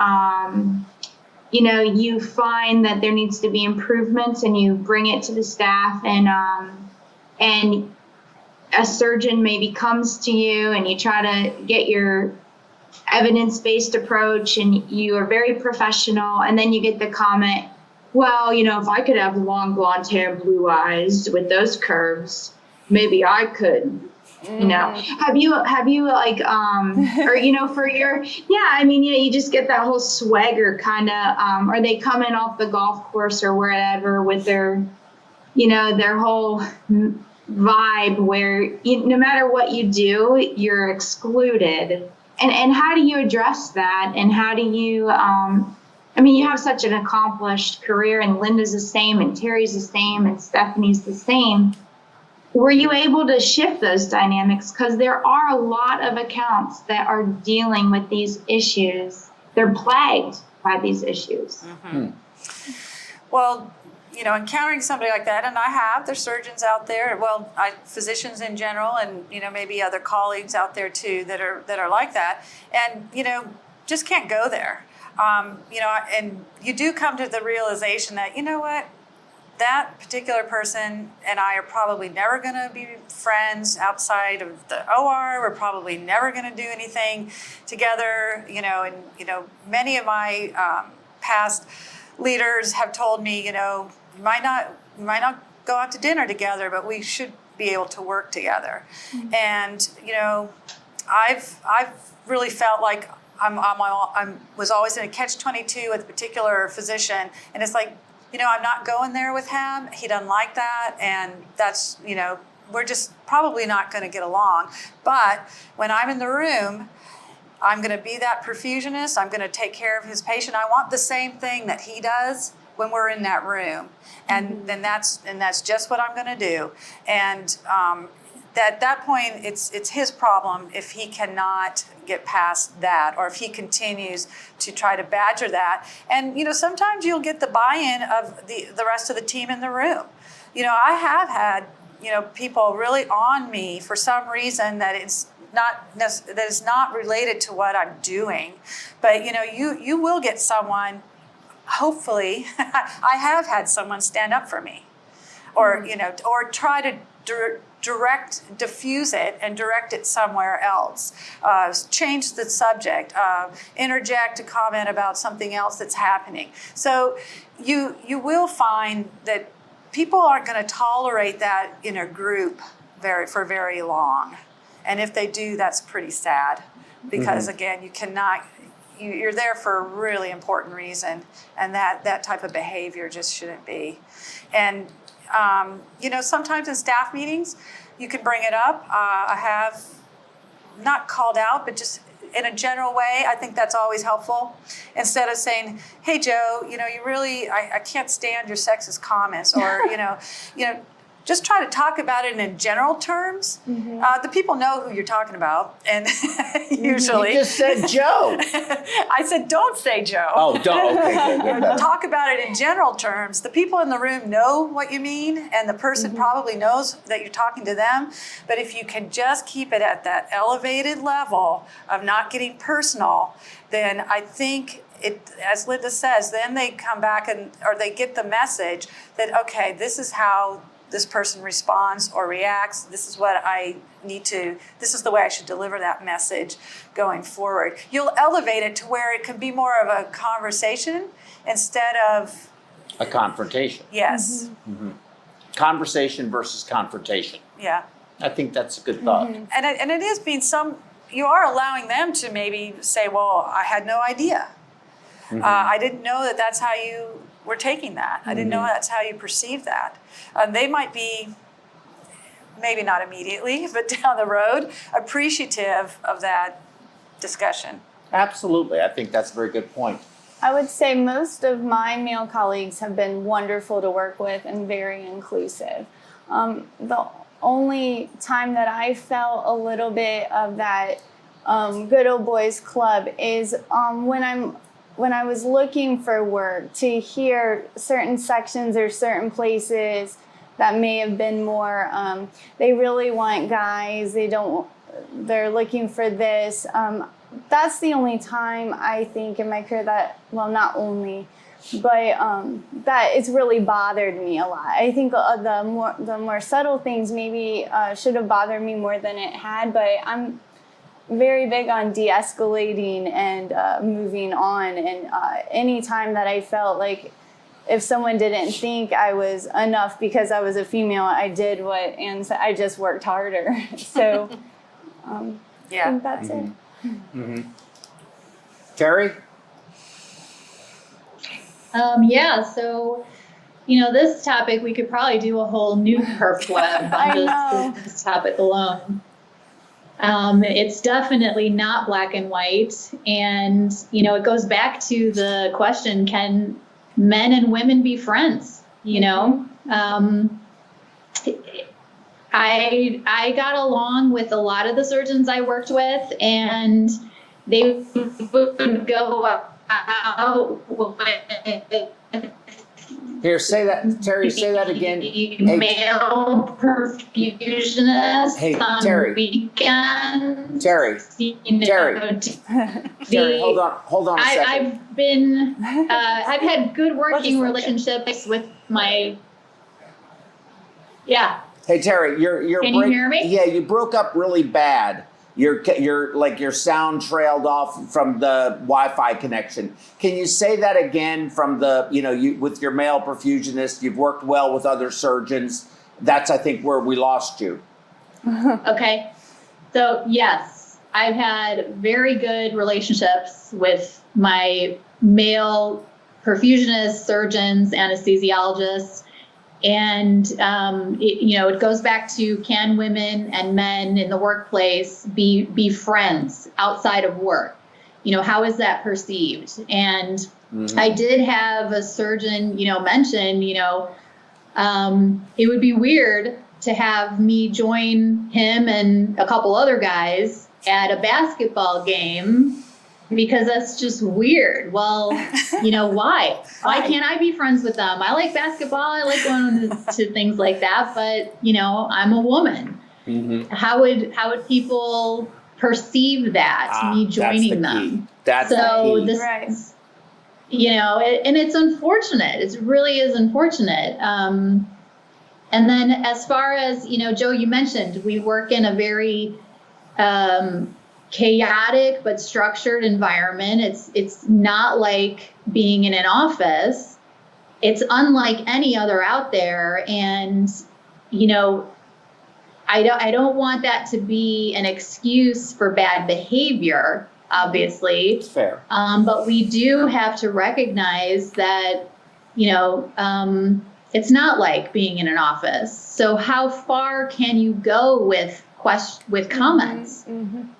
you find that there needs to be improvements, and you bring it to the staff, and a surgeon maybe comes to you, and you try to get your evidence-based approach, and you are very professional, and then you get the comment, well, if I could have long blonde hair, blue eyes with those curves, maybe I could. Have you like, or, for your, you just get that whole swagger kind of, or they come in off the golf course or wherever with their, their whole vibe where no matter what you do, you're excluded. And how do you address that? And how do you, you have such an accomplished career, and Linda's the same, and Terri's the same, and Stephanie's the same. Were you able to shift those dynamics? Because there are a lot of accounts that are dealing with these issues. They're plagued by these issues. Well, encountering somebody like that, and there's surgeons out there, physicians in general, and, maybe other colleagues out there too that are like that, and, just can't go there. And you do come to the realization that, that particular person and I are probably never going to be friends outside of the OR. We're probably never going to do anything together, and, many of my past leaders have told me, we might not go out to dinner together, but we should be able to work together. And, you know, I've really felt like I was always in a catch-22 with a particular physician, and it's like, you know, I'm not going there with him. He doesn't like that, and that's, you know, we're just probably not going to get along. But when I'm in the room, I'm going to be that perfusionist. I'm going to take care of his patient. I want the same thing that he does when we're in that room, and then that's just what I'm going to do. And at that point, it's his problem if he cannot get past that, or if he continues to try to badger that. And, you know, sometimes you'll get the buy-in of the rest of the team in the room. You know, I have had, you know, people really on me for some reason that is not related to what I'm doing. But, you know, you will get someone, hopefully, I have had someone stand up for me, or, you know, or try to diffuse it and direct it somewhere else, change the subject, interject a comment about something else that's happening. So you will find that people aren't going to tolerate that in a group for very long. And if they do, that's pretty sad, because again, you cannot, you're there for a really important reason, and that type of behavior just shouldn't be. And you know, sometimes in staff meetings, you can bring it up. I have not called out, but just in a general way, I think that's always helpful. Instead of saying, "Hey, Joe, you know, you really, I can't stand your sexist comments," or you know, just try to talk about it in general terms. The people know who you're talking about, and usually. You just said Joe. I said, don't say Joe. Oh, don't. Okay, good. Talk about it in general terms. The people in the room know what you mean, and the person probably knows that you're talking to them. But if you can just keep it at that elevated level of not getting personal, then I think it, as Linda says, then they come back or they get the message that, okay, this is how this person responds or reacts. This is what I need to, this is the way I should deliver that message going forward. You'll elevate it to where it can be more of a conversation instead of A confrontation. yes. Conversation versus confrontation. Yeah. I think that's a good thought. And it is being you are allowing them to maybe say, well, I had no idea. I didn't know that that's how you were taking that. I didn't know that's how you perceived that. They might be, maybe not immediately, but down the road, appreciative of that discussion. Absolutely. I think that's a very good point. I would say most of my male colleagues have been wonderful to work with and very inclusive. The only time that I felt a little bit of that good old boys club is when I was looking for work, to hear certain sections or certain places that may have been more, they really want guys, they're looking for this. That's the only time I think in my career that, well, not only, but that it's really bothered me a lot. I think the more subtle things maybe should have bothered me more than it had, but I'm very big on de-escalating and moving on. And any time that I felt like if someone didn't think I was enough because I was a female, I did what Anne said, I just worked harder. So I think that's it. Terri? Yeah, so, you know, this topic, we could probably do a whole new perf web on this topic alone. It's definitely not black and white. And, you know, it goes back to the question, can men and women be friends? You know, I got along with a lot of the surgeons I worked with, and they would go out with Here, say that, Terri, say that again. male perfusionists on Terri. weekends. Terri, You know, Terri, hold on a second. I've been, I've had good working relationships with my, yeah. Hey, Terri, you're Can you hear me? Yeah, you broke up really bad. Your sound trailed off from the Wi-Fi connection. Can you say that again from the, with your male perfusionist, you've worked well with other surgeons. That's, I think, where we lost you. Okay. So yes, I've had very good relationships with my male perfusionists, surgeons, anesthesiologists. And, it goes back to, can women and men in the workplace be friends outside of work? How is that perceived? And I did have a surgeon, mention, it would be weird to have me join him and a couple other guys at a basketball game because that's just weird. Well, why? Why can't I be friends with them? I like basketball. I like going to things like that, but I'm a woman. How would people perceive that, me joining them? That's so the key. This, Right. and it's unfortunate. It really is unfortunate. And then as far as, Joe, you mentioned, we work in a very chaotic but structured environment. It's not like being in an office. It's unlike any other out there. And, I don't want that to be an excuse for bad behavior, obviously. It's fair. But we do have to recognize that, it's not like being in an office. So how far can you go with comments?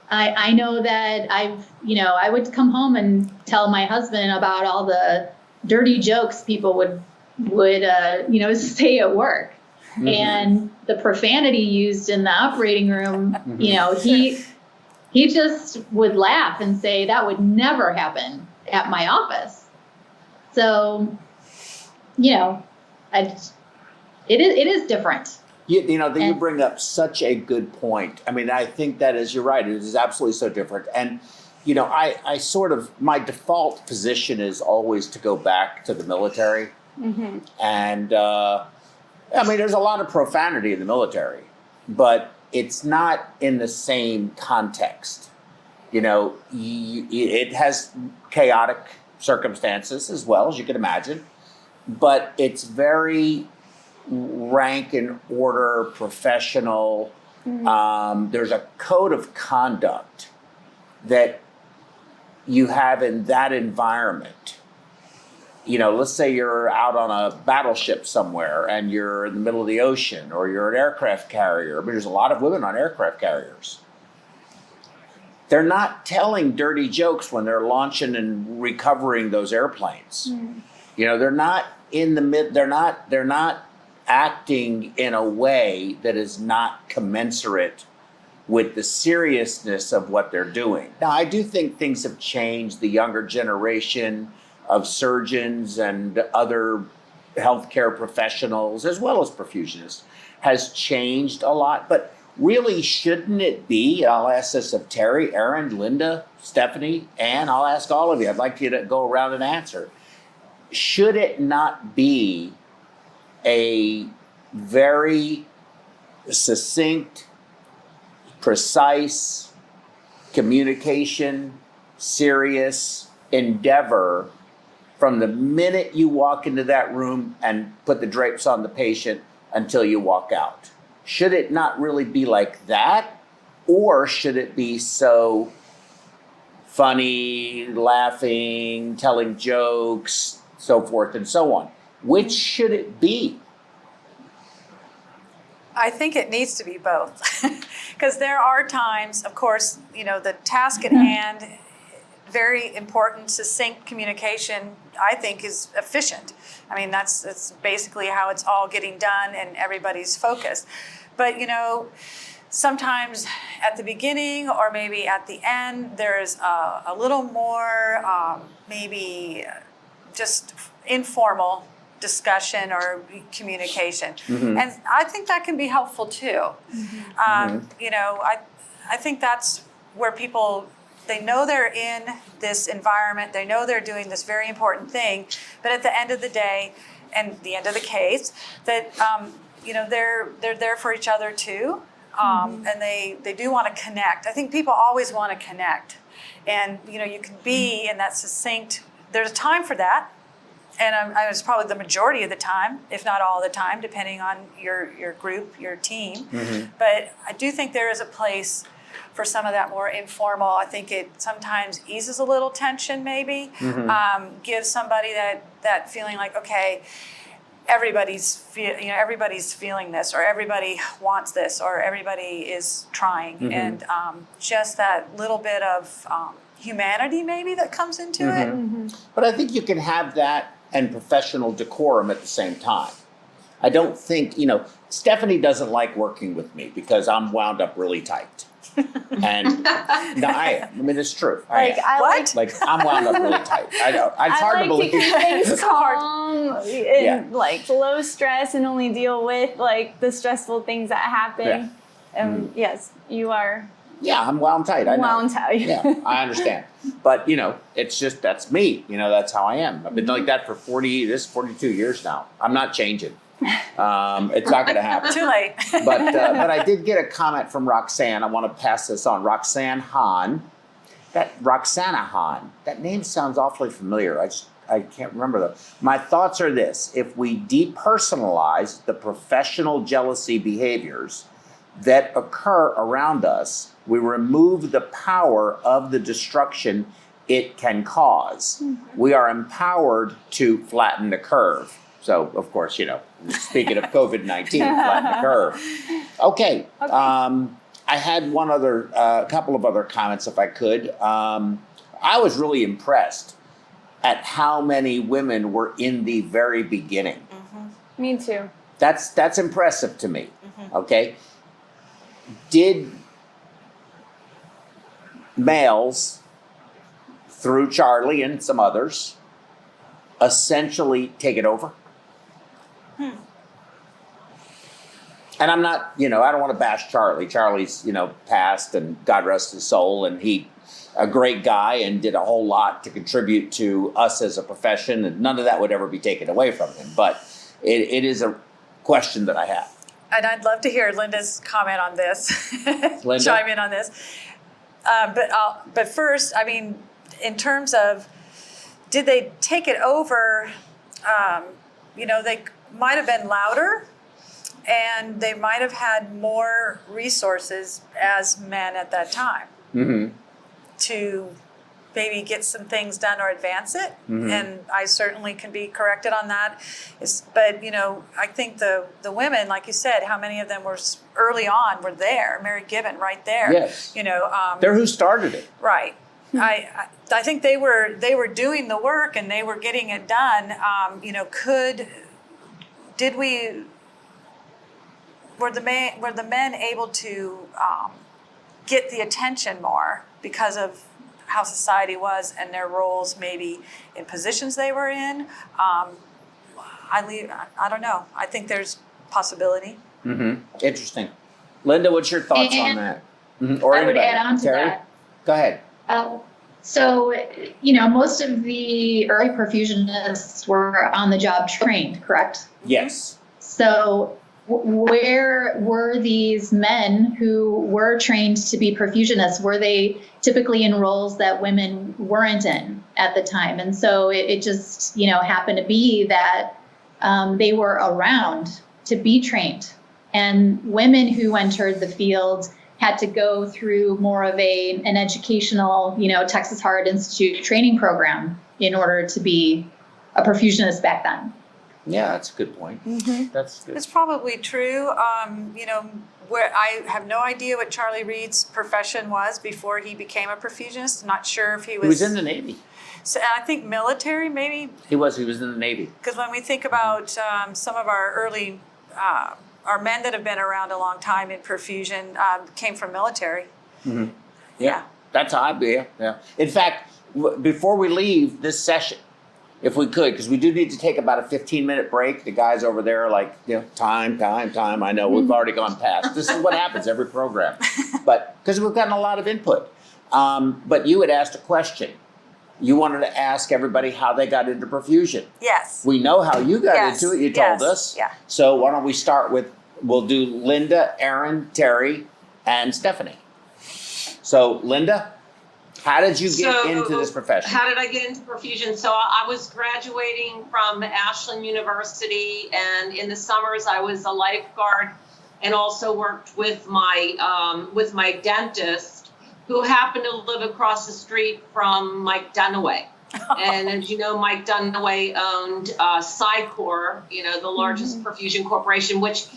I know that I would come home and tell my husband about all the dirty jokes people would say at work. And the profanity used in the operating room, he just would laugh and say that would never happen at my office. So, it is different. You bring up such a good point. I mean, I think that is, you're right. It is absolutely so different. And, I sort of, my default position is always to go back to the military. And, there's a lot of profanity in the military, but it's not in the same context. It has chaotic circumstances as well, as you can imagine, but it's very rank and order, professional. There's a code of conduct that you have in that environment. Let's say you're out on a battleship somewhere and you're in the middle of the ocean, or you're an aircraft carrier. But there's a lot of women on aircraft carriers. They're not telling dirty jokes when they're launching and recovering those airplanes. They're not in the mid. They're not acting in a way that is not commensurate with the seriousness of what they're doing. Now, I do think things have changed. The younger generation of surgeons and other healthcare professionals, as well as perfusionists, has changed a lot. But really, shouldn't it be, I'll ask this of Terri, Erin, Linda, Stephanie, Ann, I'll ask all of you. I'd like you to go around and answer. Should it not be a very succinct, precise communication, serious endeavor from the minute you walk into that room and put the drapes on the patient until you walk out? Should it not really be like that? Or should it be so funny, laughing, telling jokes, so forth and so on? Which should it be? I think it needs to be both. Because there are times, of course, the task at hand, very important, succinct communication, I think, is efficient. I mean, that's basically how it's all getting done and everybody's focused. But, sometimes at the beginning or maybe at the end, there's a little more maybe just informal discussion or communication. And I think that can be helpful too. I think that's where people, they know they're in this environment, they know they're doing this very important thing, but at the end of the day, and the end of the case, that they're there for each other too, and they do want to connect. I think people always want to connect, and you can be in that succinct. There's a time for that, it's probably the majority of the time, if not all the time, depending on your group, your team. But I do think there is a place for some of that more informal. I think it sometimes eases a little tension, maybe, gives somebody that feeling like, okay, everybody's feeling this, or everybody wants this, or everybody is trying, and just that little bit of humanity maybe that comes into it. But I think you can have that and professional decorum at the same time. I don't think, Stephanie doesn't like working with me because I'm wound up really tight. And no, I am. I mean, it's true. Like, I'm wound up really tight. I know. It's hard to believe. I like to keep things calm and like low stress, and only deal with like the stressful things that happen. Yeah. And yes, you are. Yeah, I'm wound tight. I know. Wound tight. Yeah, I understand. But it's just that's me. That's how I am. I've been like that for 42 years now. I'm not changing. It's not going to happen. Too late. But I did get a comment from Roxanne. I want to pass this on. Roxanne Hahn. Roxana Hahn. That name sounds awfully familiar. I can't remember though. My thoughts are this: if we depersonalize the professional jealousy behaviors that occur around us, we remove the power of the destruction it can cause. We are empowered to flatten the curve. So, of course, speaking of COVID-19, flatten the curve. Okay. I had couple of other comments, if I could. I was really impressed at how many women were in the very beginning. Me too. That's impressive to me. Okay. Did males, through Charlie and some others, essentially take it over? And I'm not, I don't want to bash Charlie. Charlie's, passed, and God rest his soul, and he, a great guy, and did a whole lot to contribute to us as a profession, and none of that would ever be taken away from him. But it is a question that I have. And I'd love to hear Linda's comment on this. Linda? Chime in on this. But first, I mean, in terms of, did they take it over? They might have been louder, and they might have had more resources as men at that time to maybe get some things done or advance it. And I certainly can be corrected on that. But I think the women, like you said, how many of them were early on were there? Mary Gibbon, right there. Yes. They're who started it. Right. I think they were doing the work, and they were getting it done. Were the men able to get the attention more because of how society was and their roles, maybe in positions they were in? I don't know. I think there's possibility. Interesting. Linda, what's your thoughts on that? Or I would anybody? add on to Terri? that. Go ahead. So, most of the early perfusionists were on the job trained, correct? Yes. So where were these men who were trained to be perfusionists? Were they typically in roles that women weren't in at the time? And so it just, happened to be that they were around to be trained. And women who entered the field had to go through more of an educational, Texas Heart Institute training program in order to be a perfusionist back then. Yeah, that's a good point. That's good. It's probably true. Where I have no idea what Charlie Reed's profession was before he became a perfusionist. Not sure if he was. He was in the Navy. So I think military, maybe. He was in the Navy. Because when we think about some of our early, our men that have been around a long time in perfusion came from military. Yeah, that's how I feel. Yeah. In fact, before we leave this session, if we could, because we do need to take about a 15-minute break. The guys over there are like, time. I know we've already gone past. This is what happens every program. But because we've gotten a lot of input. But you had asked a question. You wanted to ask everybody how they got into perfusion. Yes. We know how you got into it. You told us. Yeah. So why don't we start with, we'll do Linda, Erin, Terri, and Stephanie. So Linda? How did you get So, into this profession? How did I get into perfusion? So I was graduating from Ashland University, and in the summers I was a lifeguard and also worked with my dentist, who happened to live across the street from Mike Dunaway. And as you know, Mike Dunaway owned Psycor, the largest perfusion corporation, which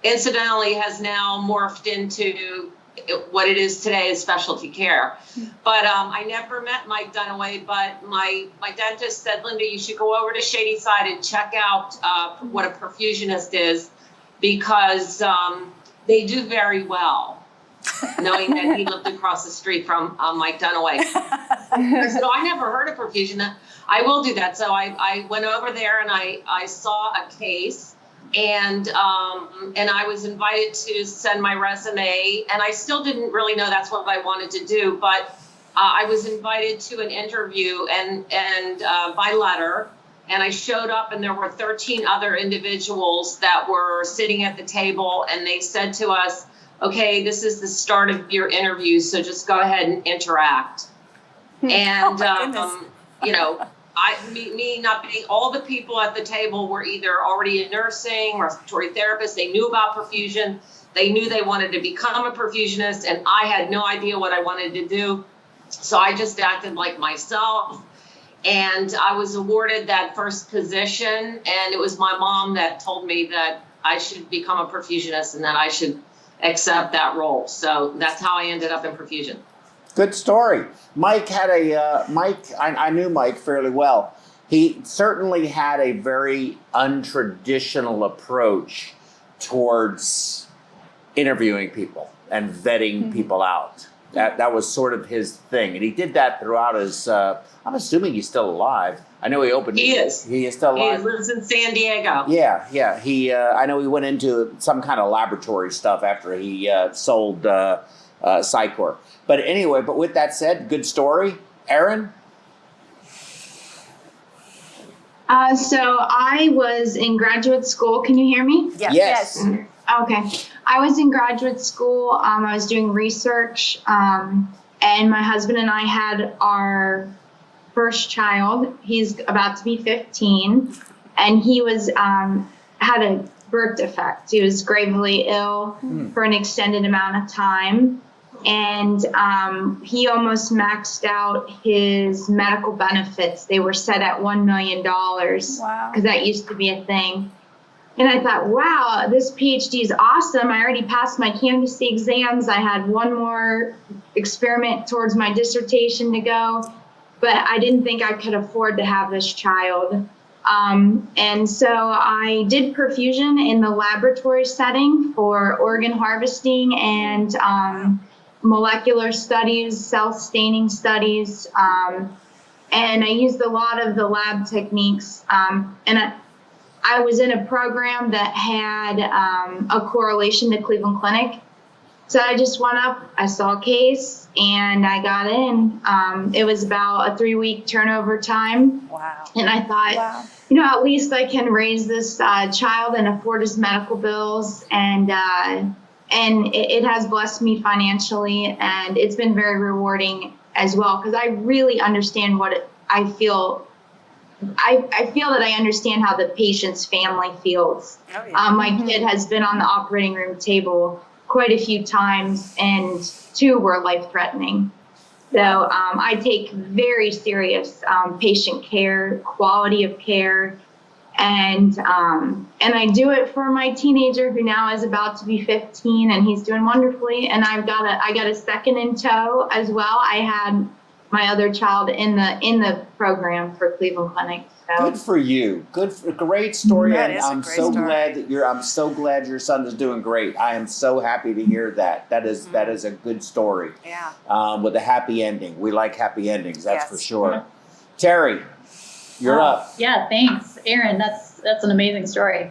incidentally has now morphed into what it is today is specialty care. But I never met Mike Dunaway, but my dentist said, Linda, you should go over to Shady Side and check out what a perfusionist is, because they do very well, knowing that he lived across the street from Mike Dunaway. So I never heard of perfusion. I will do that. So I went over there and I saw a case, and I was invited to send my resume, and I still didn't really know that's what I wanted to do, but I was invited to an interview and by letter, and I showed up, and there were 13 other individuals that were sitting at the table, and they said to us, okay, this is the start of your interview, so just go ahead and interact. And, all the people at the table were either already in nursing, respiratory therapists, they knew about perfusion, they knew they wanted to become a perfusionist, and I had no idea what I wanted to do. So I just acted like myself, and I was awarded that first position, and it was my mom that told me that I should become a perfusionist and that I should accept that role. So that's how I ended up in perfusion. Good story. Mike had I knew Mike fairly well. He certainly had a very untraditional approach towards interviewing people and vetting people out. That was sort of his thing. And he did that throughout his, I'm assuming he's still alive. I know he opened. He is. He is still alive. He lives in San Diego. Yeah. He, I know he went into some kind of laboratory stuff after he sold Psycor. But anyway, with that said, good story. Erin? So I was in graduate school. Can you hear me? Yes. Okay. I was in graduate school. I was doing research, and my husband and I had our first child. He's about to be 15, and he was had a birth defect. He was gravely ill for an extended amount of time, and he almost maxed out his medical benefits. They were set at $1 million. Wow. Because that used to be a thing. And I thought, wow, this PhD is awesome. I already passed my candidacy exams. I had one more experiment towards my dissertation to go, but I didn't think I could afford to have this child. And so I did perfusion in the laboratory setting for organ harvesting and molecular studies, cell staining studies. And I used a lot of the lab techniques. And I was in a program that had a correlation to Cleveland Clinic. So I just went up, I saw a case, and I got in. It was about a 3-week turnover time. Wow. And I thought, at least I can raise this child and afford his medical bills. And it has blessed me financially, and it's been very rewarding as well, because I really understand I feel that I understand how the patient's family feels. Oh, yeah. My kid has been on the operating room table quite a few times, and 2 were life-threatening. So I take very serious patient care, quality of care, and I do it for my teenager who now is about to be 15, and he's doing wonderfully. And I got a second in tow as well. I had my other child in the program for Cleveland Clinic. So. Good for you. Great story. That And is a I'm great so story. glad I'm so glad your son is doing great. I am so happy to hear that. That is a good story. Yeah. With a happy ending. We like happy endings, that's Yes. for sure. Terri, you're up. Yeah, thanks, Erin. That's an amazing story.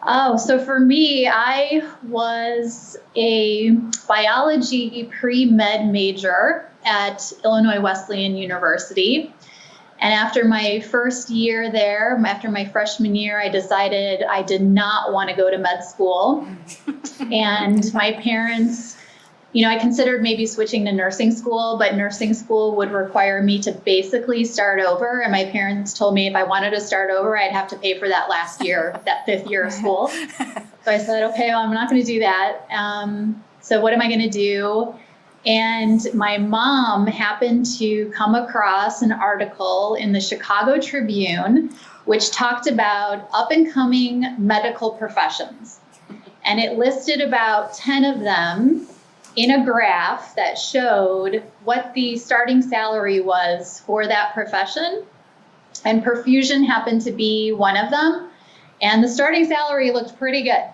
Oh, so for me, I was a biology pre-med major at Illinois Wesleyan University. And after my first year there, after my freshman year, I decided I did not want to go to med school. And my parents I considered maybe switching to nursing school, but nursing school would require me to basically start over. And my parents told me if I wanted to start over, I'd have to pay for that last year, that 5th year of school. So I said, okay, well, I'm not going to do that. So what am I going to do? And my mom happened to come across an article in the Chicago Tribune, which talked about up and coming medical professions. And it listed about 10 of them in a graph that showed what the starting salary was for that profession. And perfusion happened to be one of them. And the starting salary looked pretty good.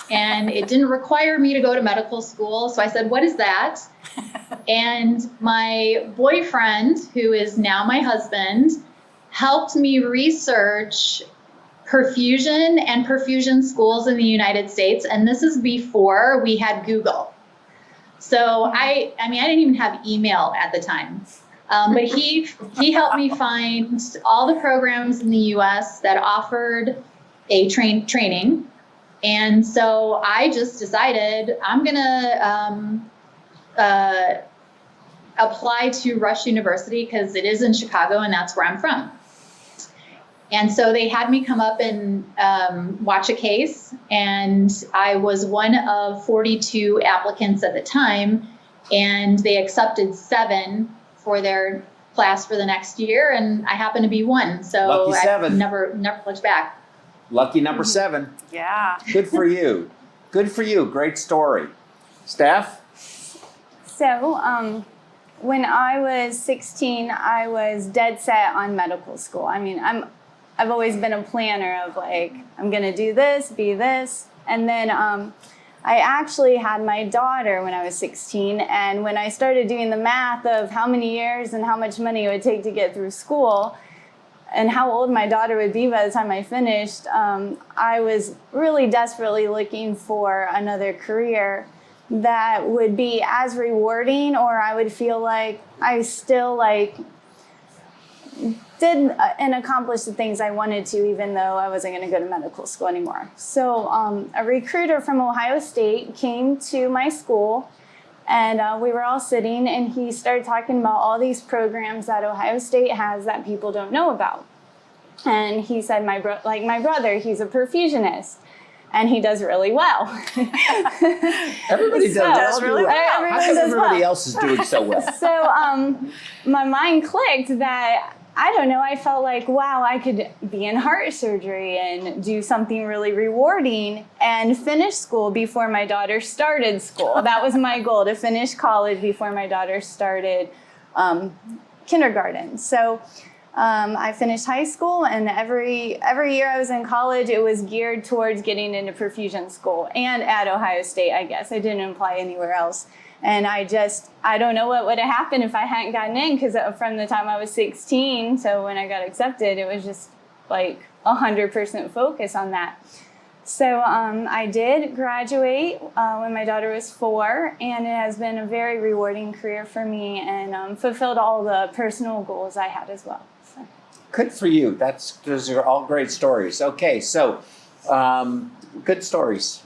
And it didn't require me to go to medical school. So I said, what is that? And my boyfriend, who is now my husband, helped me research perfusion and perfusion schools in the United States. And this is before we had Google. So I didn't even have email at the time. But he helped me find all the programs in the US that offered a training. And so I just decided I'm going to apply to Rush University because it is in Chicago and that's where I'm from. And so they had me come up and watch a case, and I was one of 42 applicants at the time, and they accepted 7 for their class for the next year, and I happened to be one. So Lucky 7. I never looked back. Lucky number 7. Yeah. Good for you. Good for you. Great story. Steph? So, when I was 16, I was dead set on medical school. I mean, I've always been a planner of like, I'm going to do this, be this. And then I actually had my daughter when I was 16. And when I started doing the math of how many years and how much money it would take to get through school and how old my daughter would be by the time I finished, I was really desperately looking for another career that would be as rewarding, or I would feel like I still did and accomplished the things I wanted to, even though I wasn't going to go to medical school anymore. So a recruiter from Ohio State came to my school, and we were all sitting, and he started talking about all these programs that Ohio State has that people don't know about. And he said, my brother, he's a perfusionist, and he does really well. Everybody does really well. How come everybody else is doing so well? So my mind clicked that, I don't know, I felt like, wow, I could be in heart surgery and do something really rewarding and finish school before my daughter started school. That was my goal, to finish college before my daughter started kindergarten. So I finished high school, and every year I was in college, it was geared towards getting into perfusion school, and at Ohio State, I guess. I didn't apply anywhere else. And I don't know what would have happened if I hadn't gotten in, because from the time I was 16, so when I got accepted, it was just like 100% focus on that. So I did graduate when my daughter was 4, and it has been a very rewarding career for me, and fulfilled all the personal goals I had as well. So. Good for you. Those are all great stories. Okay, so good stories.